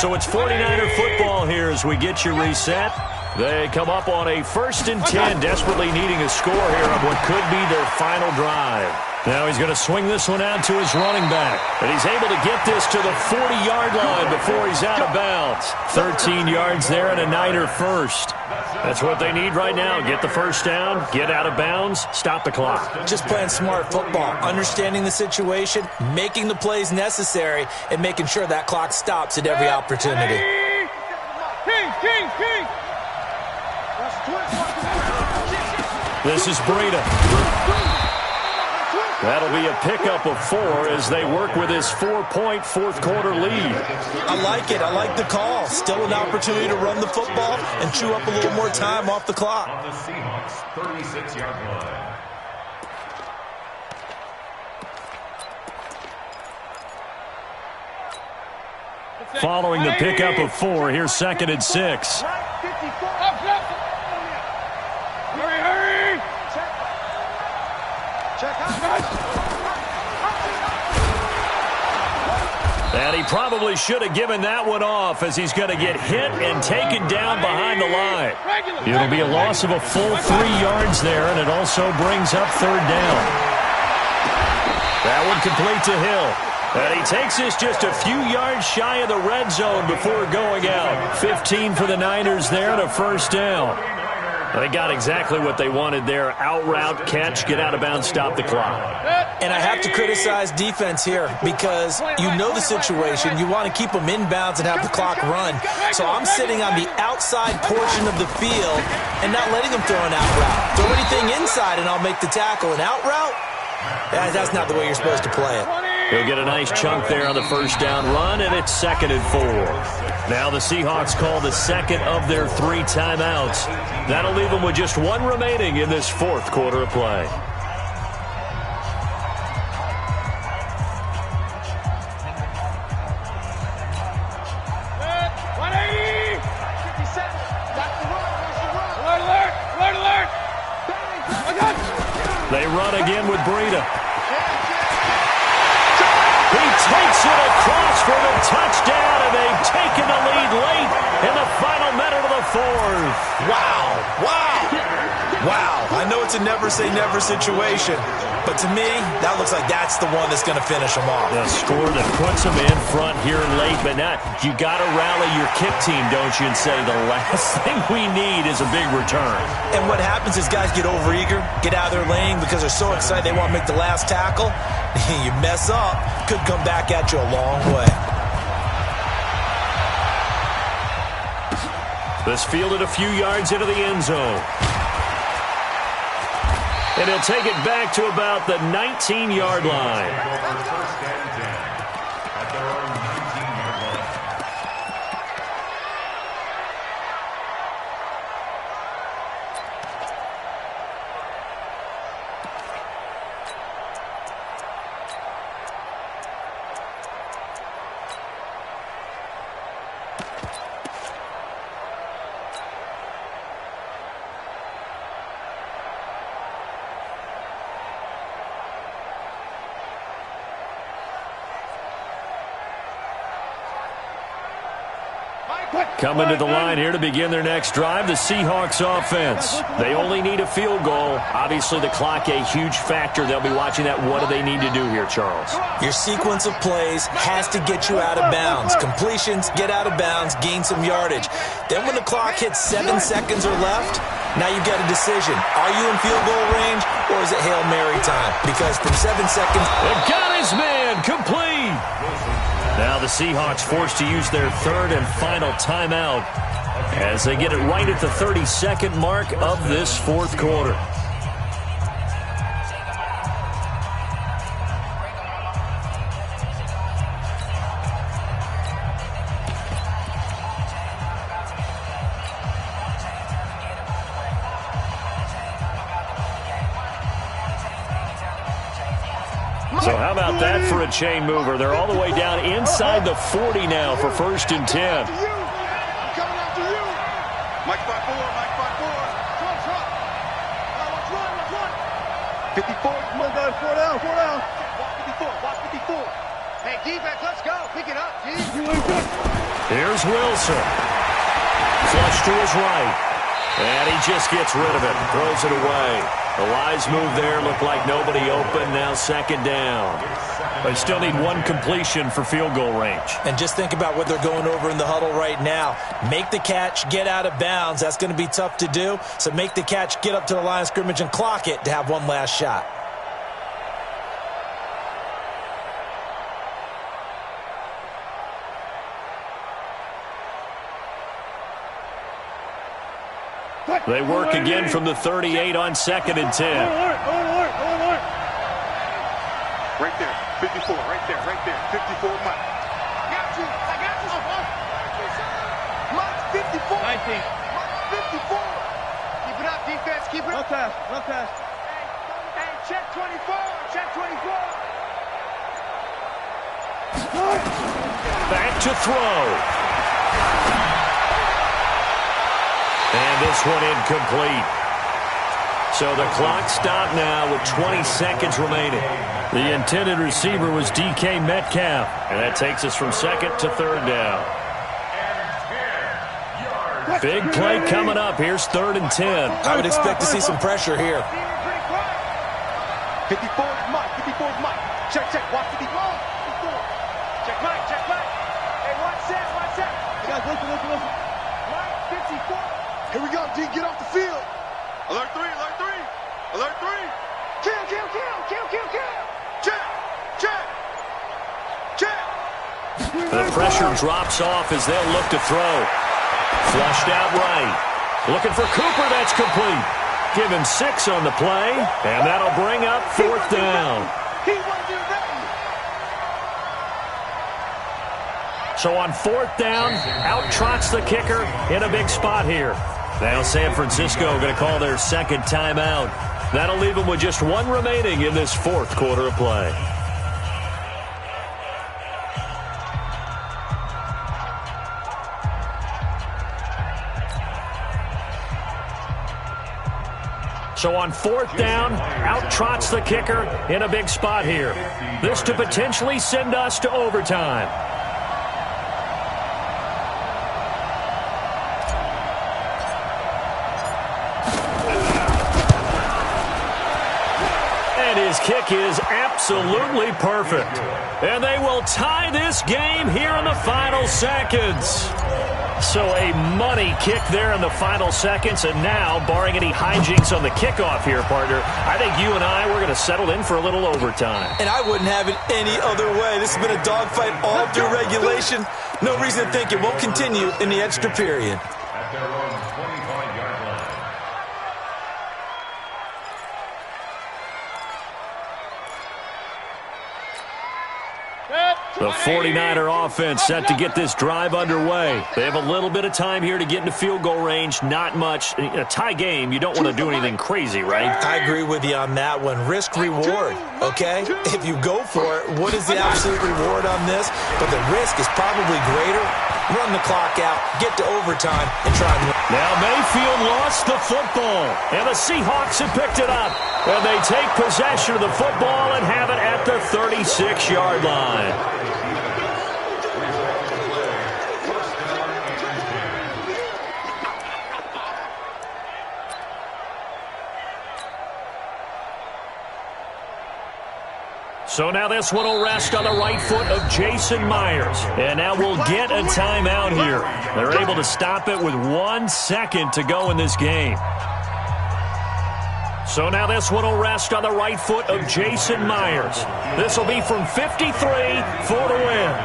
So it's 49er football here as we get you reset. They come up on a 1st and 10, desperately needing a score here on what could be their final drive. Now he's going to swing this one out to his running back. And he's able to get this to the 40-yard line before he's out of bounds. 13 yards there and a Niner first. That's what they need right now. Get the first down, get out of bounds, stop the clock. Just playing smart football, understanding the situation, making the plays necessary, and making sure that clock stops at every opportunity. King. This is Breida. That'll be a pickup of 4 as they work with his 4-point fourth-quarter lead. I like it. I like the call. Still an opportunity to run the football and chew up a little more time off the clock. On the Seahawks 36-yard line. Following the pickup of 4, here's 2nd and 6. Hurry! Check out. And he probably should have given that one off as he's going to get hit and taken down behind the line. It'll be a loss of a full 3 yards there, and it also brings up 3rd down. That one complete to Hill. And he takes this just a few yards shy of the red zone before going out. 15 for the Niners there and a 1st down. They got exactly what they wanted there. Out route, catch, get out of bounds, stop the clock. And I have to criticize defense here because you know the situation. You want to keep them inbounds and have the clock run. So I'm sitting on the outside portion of the field and not letting them throw an out route. Throw anything inside and I'll make the tackle. An out route? That's not the way you're supposed to play it. He'll get a nice chunk there on the 1st down run, and it's 2nd and 4. Now the Seahawks call the 2nd of their 3 timeouts. That'll leave them with just 1 remaining in this 4th quarter of play. They run again with Breida. He takes it across for the touchdown, and they've taken the lead late in the final minute of the 4th. Wow. I know it's a never-say-never situation, but to me, that looks like that's the one that's going to finish them off. The score that puts them in front here late, but not. You got to rally your kick team, don't you, and say the last thing we need is a big return. And what happens is guys get overeager, get out of their lane because they're so excited they want to make the last tackle. You mess up, could come back at you a long way. This fielded a few yards into the end zone. And he'll take it back to about the 19-yard line. First and 10 at their own 19-yard line. Coming to the line here to begin their next drive, the Seahawks offense. They only need a field goal. Obviously, the clock a huge factor. They'll be watching that. What do they need to do here, Charles? Your sequence of plays has to get you out of bounds. Completions, get out of bounds, gain some yardage. Then when the clock hits 7 seconds or left, now you've got a decision. Are you in field goal range or is it Hail Mary time? Because from 7 seconds... They've got his man complete. Now the Seahawks forced to use their 3rd and final timeout as they get it right at the 32nd mark of this 4th quarter. So how about that for a chain mover? They're all the way down inside the 40 now for 1st and 10. I'm coming after you. Mike 5-4, Mike 5-4. Trump. Let's run. 54, come on, guys, 4 down. Watch 54. Hey, defense, let's go. Pick it up, G. You ain't good. Here's Wilson. Flush to his right. And he just gets rid of it. Throws it away. The wise move there. Looked like nobody open. Now second down. They still need one completion for field goal range. And just think about what they're going over in the huddle right now. Make the catch, get out of bounds. That's going to be tough to do. So make the catch, get up to the line of scrimmage, and clock it to have one last shot. They work again from the 38 on 2nd and 10. Right there, 54, right there, 54, Mike. I got you. Mike, 54. 19. Mike, 54. Keep it up, defense, keep it up. No pass. Hey, check 24, Back to throw. And this one incomplete. So the clock stopped now with 20 seconds remaining. The intended receiver was DK Metcalf. And that takes us from 2nd to 3rd down. Big play coming up. Here's 3rd and 10. I would expect to see some pressure here. 54 is Mike. Check. Watch the ball. 54. Check Mike. Hey, watch that. Hey, guys, listen. Mike, 54. Here we go, D. Get off the field. Alert 3. Kill. Check. The pressure drops off as they'll look to throw. Flushed out right. Looking for Cooper. That's complete. Give him 6 on the play, and that'll bring up 4th down. He won't do that. So on 4th down, out trots the kicker in a big spot here. Now San Francisco going to call their 2nd timeout. That'll leave them with just 1 remaining in this 4th quarter of play. So on 4th down, out trots the kicker in a big spot here. This to potentially send us to overtime. His kick is absolutely perfect. And they will tie this game here in the final seconds. So a money kick there in the final seconds. And now, barring any hijinks on the kickoff here, partner, I think you and I, we're going to settle in for a little overtime. And I wouldn't have it any other way. This has been a dogfight all through regulation. No reason to think it won't continue in the extra period. At their own 25-yard line. The 49er offense set to get this drive underway. They have a little bit of time here to get into field goal range. Not much. In a tie game, you don't want to do anything crazy, right? I agree with you on that one. Risk-reward, okay? If you go for it, what is the absolute reward on this? But the risk is probably greater. Run the clock out, get to overtime, and try and win. Now Mayfield lost the football, and the Seahawks have picked it up. And they take possession of the football and have it at the 36-yard line. So now this one will rest on the right foot of Jason Myers. And now we'll get a timeout here. They're able to stop it with 1 second to go in this game. So now this one will rest on the right foot of Jason Myers. This will be from 53 for the win.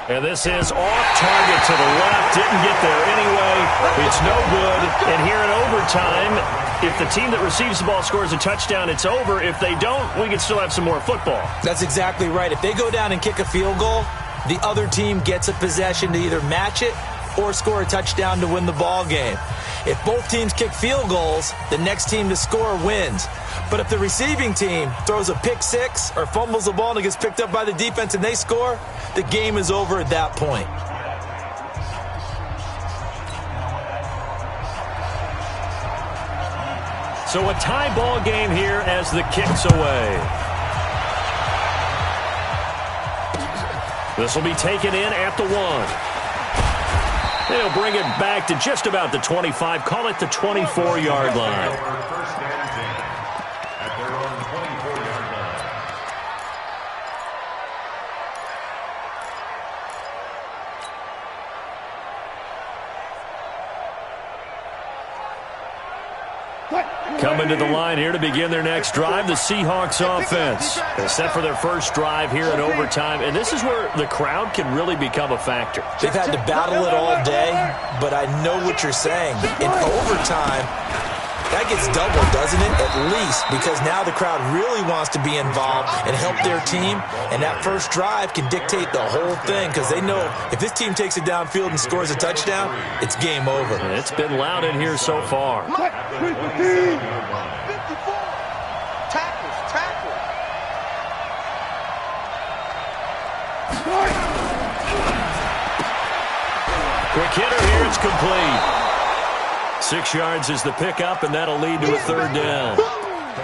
And this is off target to the left. Didn't get there anyway. It's no good. And here in overtime, if the team that receives the ball scores a touchdown, it's over. If they don't, we can still have some more football. That's exactly right. If they go down and kick a field goal, the other team gets a possession to either match it or score a touchdown to win the ball game. If both teams kick field goals, the next team to score wins. But if the receiving team throws a pick six or fumbles the ball and it gets picked up by the defense and they score, the game is over at that point. So a tie ball game here as the kick's away. This will be taken in at the 1. They'll bring it back to just about the 25. Call it the 24-yard line. First and 10 at their own 24-yard line. Coming to the line here to begin their next drive, the Seahawks offense. They're set for their first drive here in overtime, and this is where the crowd can really become a factor. They've had to battle it all day, but I know what you're saying. In overtime, that gets doubled, doesn't it? At least, because now the crowd really wants to be involved and help their team, and that first drive can dictate the whole thing because they know if this team takes it downfield and scores a touchdown, it's game over. And it's been loud in here so far. 54. Tackles. Quick hitter here, it's complete. 6 yards is the pickup, and that'll lead to a third down.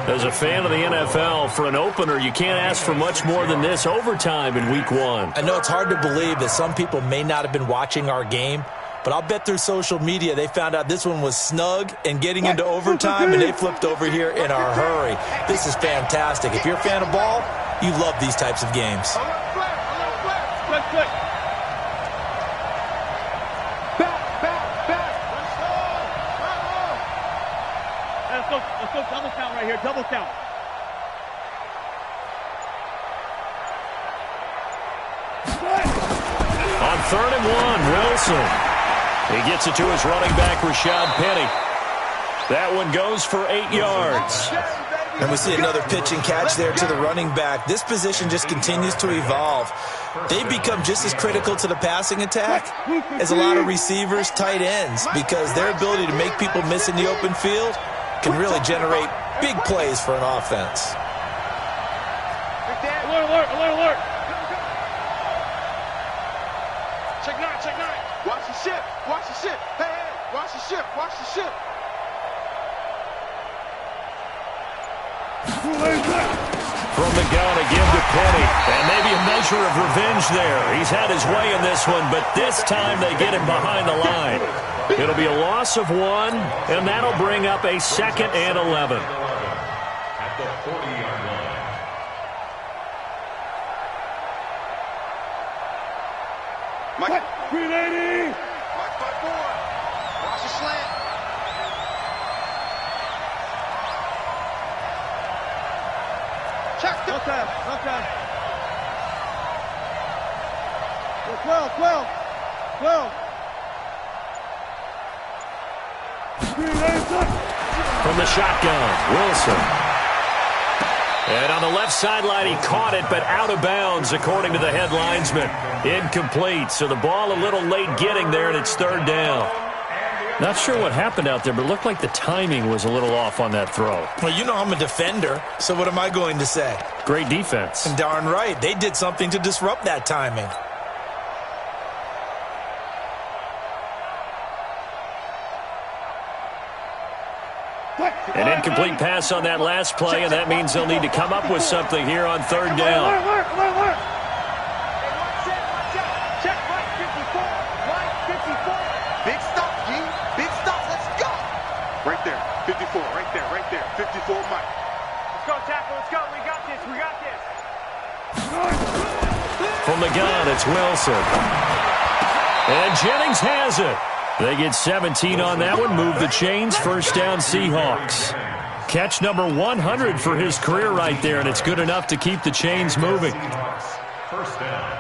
As a fan of the NFL, for an opener, you can't ask for much more than this overtime in Week 1. I know it's hard to believe that some people may not have been watching our game, but I'll bet through social media they found out this one was snug and getting into overtime, and they flipped over here in a hurry. This is fantastic. If you're a fan of ball, you love these types of games. Let's go double count right here, double count. On 3rd and 1, Wilson. He gets it to his running back, Rashad Penny. That one goes for 8 yards. And we see another pitch and catch there to the running back. This position just continues to evolve. They've become just as critical to the passing attack as a lot of receivers, tight ends, because their ability to make people miss in the open field can really generate big plays for an offense. Alert. Check nine. Watch the ship. Hey, watch the ship. From the gun, a give to Penny. And maybe a measure of revenge there. He's had his way in this one, but this time they get him behind the line. It'll be a loss of 1, and that'll bring up a 2nd and 11. At the 40-yard line. Mike, 380. Mike 5-4. Watch the slant. Check. No time. 12. From the shotgun, Wilson. And on the left sideline, he caught it, but out of bounds, according to the head linesman. Incomplete, so the ball a little late getting there, and it's 3rd down. Not sure what happened out there, but it looked like the timing was a little off on that throw. Well, you know I'm a defender, so what am I going to say? Great defense. And darn right, they did something to disrupt that timing. An incomplete pass on that last play, and that means they'll need to come up with something here on 3rd down. Check, Mike 54. Big stop, G. Big stop. Let's go. Right there. 54. Right there. 54, Mike. Let's go, tackle. Let's go. We got this. From the gun, it's Wilson. And Jennings has it. They get 17 on that one, move the chains, 1st down Seahawks. Catch number 100 for his career right there, and it's good enough to keep the chains moving. 1st down.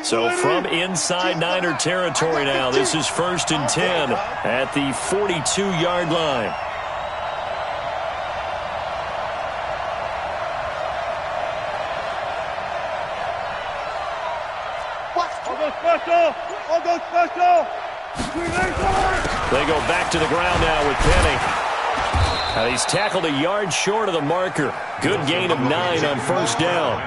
So from inside Niner territory now, this is 1st and 10 at the 42-yard line. They go back to the ground now with Penny. Now he's tackled a yard short of the marker. Good gain of 9 on first down.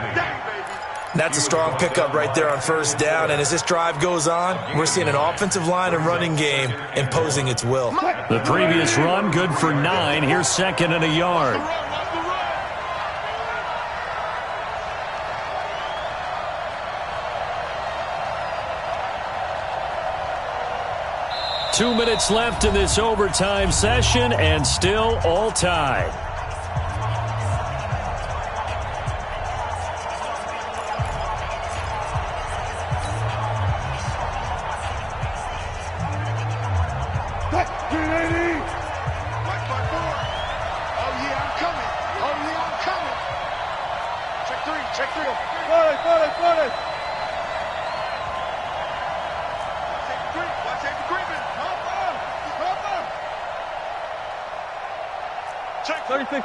That's a strong pickup right there on first down, and as this drive goes on, we're seeing an offensive line and running game imposing its will. The previous run, good for 9. Here's second and a yard. Two minutes left in this overtime session, and still all tied.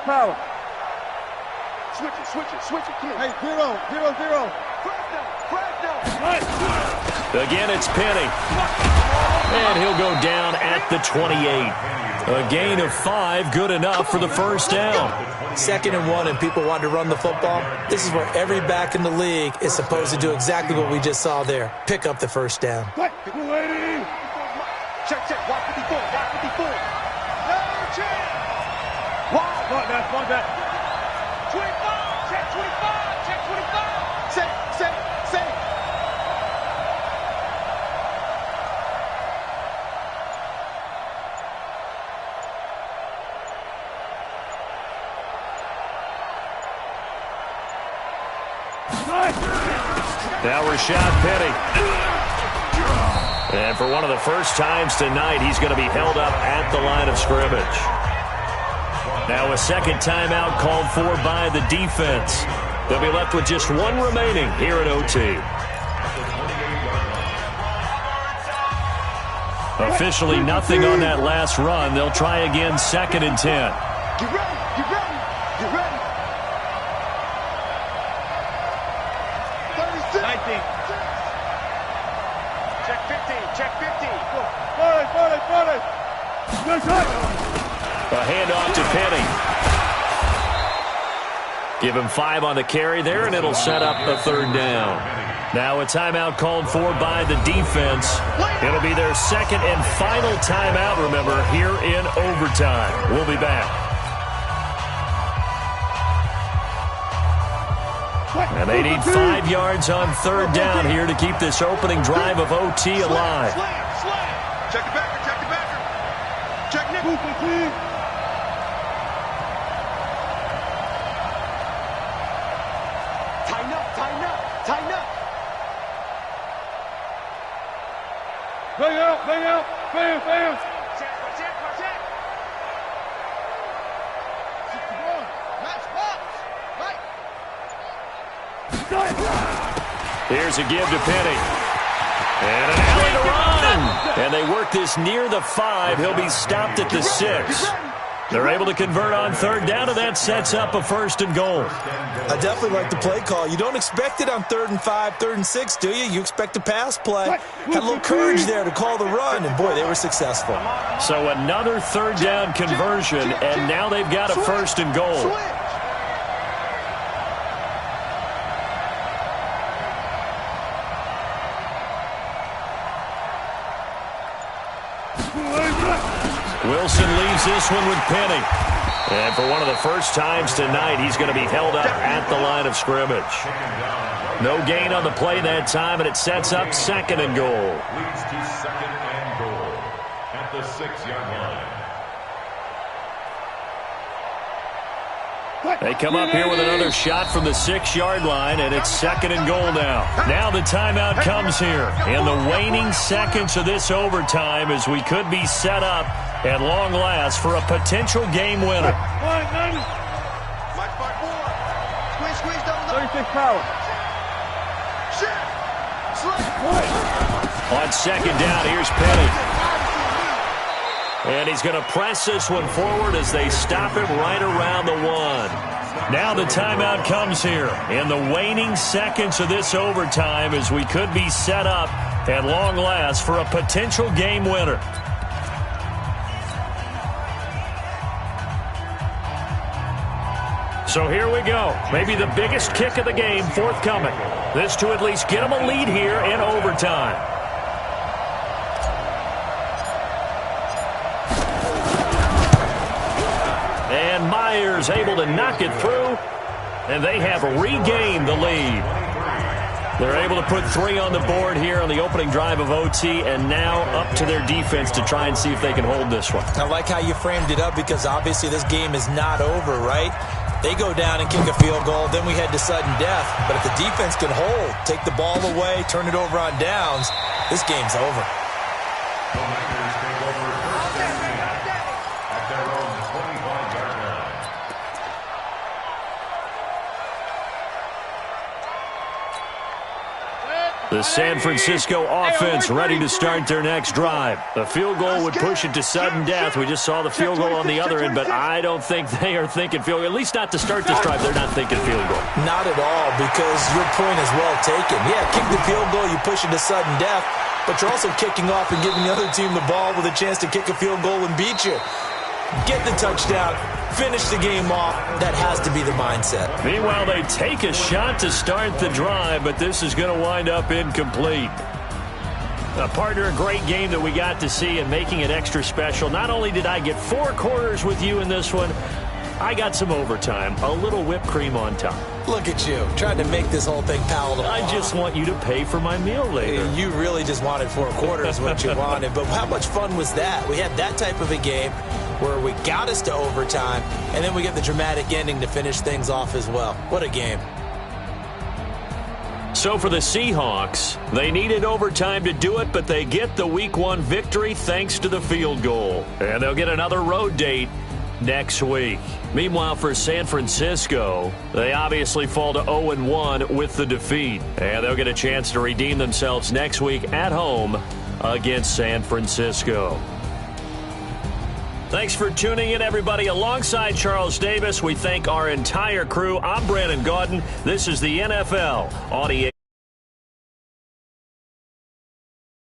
Power. Switch it. Come on. Hey, 0. Again, it's Penny. And he'll go down at the 28. A gain of 5, good enough for the first down. 2nd and 1, and people want to run the football. This is where every back in the league is supposed to do exactly what we just saw there. Pick up the first down. Check. Watch 54. Never check. Watch that. 25. Check 25. Set. Now Rashad Penny. And for one of the first times tonight, he's going to be held up at the line of scrimmage. Now a second timeout called for by the defense. They'll be left with just one remaining here at OT. Officially nothing on that last run. They'll try again, 2nd and 10. Get ready. 36. 19. Check 15. 40. A handoff to Penny. Give him 5 on the carry there, and it'll set up a 3rd down. Now a timeout called for by the defense. It'll be their 2nd and final timeout, remember, here in overtime. We'll be back. And they need 5 yards on 3rd down here to keep this opening drive of OT alive. Check the backer. Check Nick. Tighten up. Bang out. Bam. Check. Match box. Right. Here's a give to Penny. And an alley to run. And they work this near the 5. He'll be stopped at the 6. They're able to convert on 3rd down, and that sets up a 1st and goal. I definitely like the play call. You don't expect it on 3rd and 5, 3rd and 6, do you? You expect a pass play. Had a little courage there to call the run, and boy, they were successful. So another 3rd down conversion, and now they've got a 1st and goal. Wilson leaves this one with Penny. And for one of the first times tonight, he's going to be held up at the line of scrimmage. No gain on the play that time, and it sets up 2nd and goal. Leads to 2nd and goal at the 6-yard line. They come up here with another shot from the 6-yard line, and it's 2nd and goal now. Now the timeout comes here in the waning seconds of this overtime, as we could be set up at long last for a potential game winner. Squeeze, double. 36 power. On 2nd down, here's Penny. And he's going to press this one forward as they stop him right around the 1. Now the timeout comes here in the waning seconds of this overtime as we could be set up at long last for a potential game winner. So here we go. Maybe the biggest kick of the game forthcoming. This to at least get them a lead here in overtime. And Myers able to knock it through, and they have regained the lead. They're able to put 3 on the board here on the opening drive of OT, and now up to their defense to try and see if they can hold this one. I like how you framed it up because obviously this game is not over, right? They go down and kick a field goal, then we head to sudden death. But if the defense can hold, take the ball away, turn it over on downs, this game's over. The Niners take over first and 10 at their own 25-yard line. The San Francisco offense ready to start their next drive. The field goal would push it to sudden death. We just saw the field goal on the other end, but I don't think they are thinking field goal. At least not to start this drive. They're not thinking field goal. Not at all, because your point is well taken. Yeah, kick the field goal, you push it to sudden death, but you're also kicking off and giving the other team the ball with a chance to kick a field goal and beat you. Get the touchdown, finish the game off. That has to be the mindset. Meanwhile, they take a shot to start the drive, but this is going to wind up incomplete. Partner, a great game that we got to see and making it extra special. Not only did I get 4 quarters with you in this one, I got some overtime, a little whipped cream on top. Look at you, trying to make this whole thing palatable. I just want you to pay for my meal later. You really just wanted 4 quarters, what you wanted. But how much fun was that? We had that type of a game where we got us to overtime, and then we get the dramatic ending to finish things off as well. What a game. So for the Seahawks, they needed overtime to do it, but they get the Week 1 victory thanks to the field goal. And they'll get another road date next week. Meanwhile, for San Francisco, they obviously fall to 0-1 with the defeat. And they'll get a chance to redeem themselves next week at home against San Francisco. Thanks for tuning in, everybody. Alongside Charles Davis, we thank our entire crew. I'm Brandon Gaudin. This is the NFL on EA.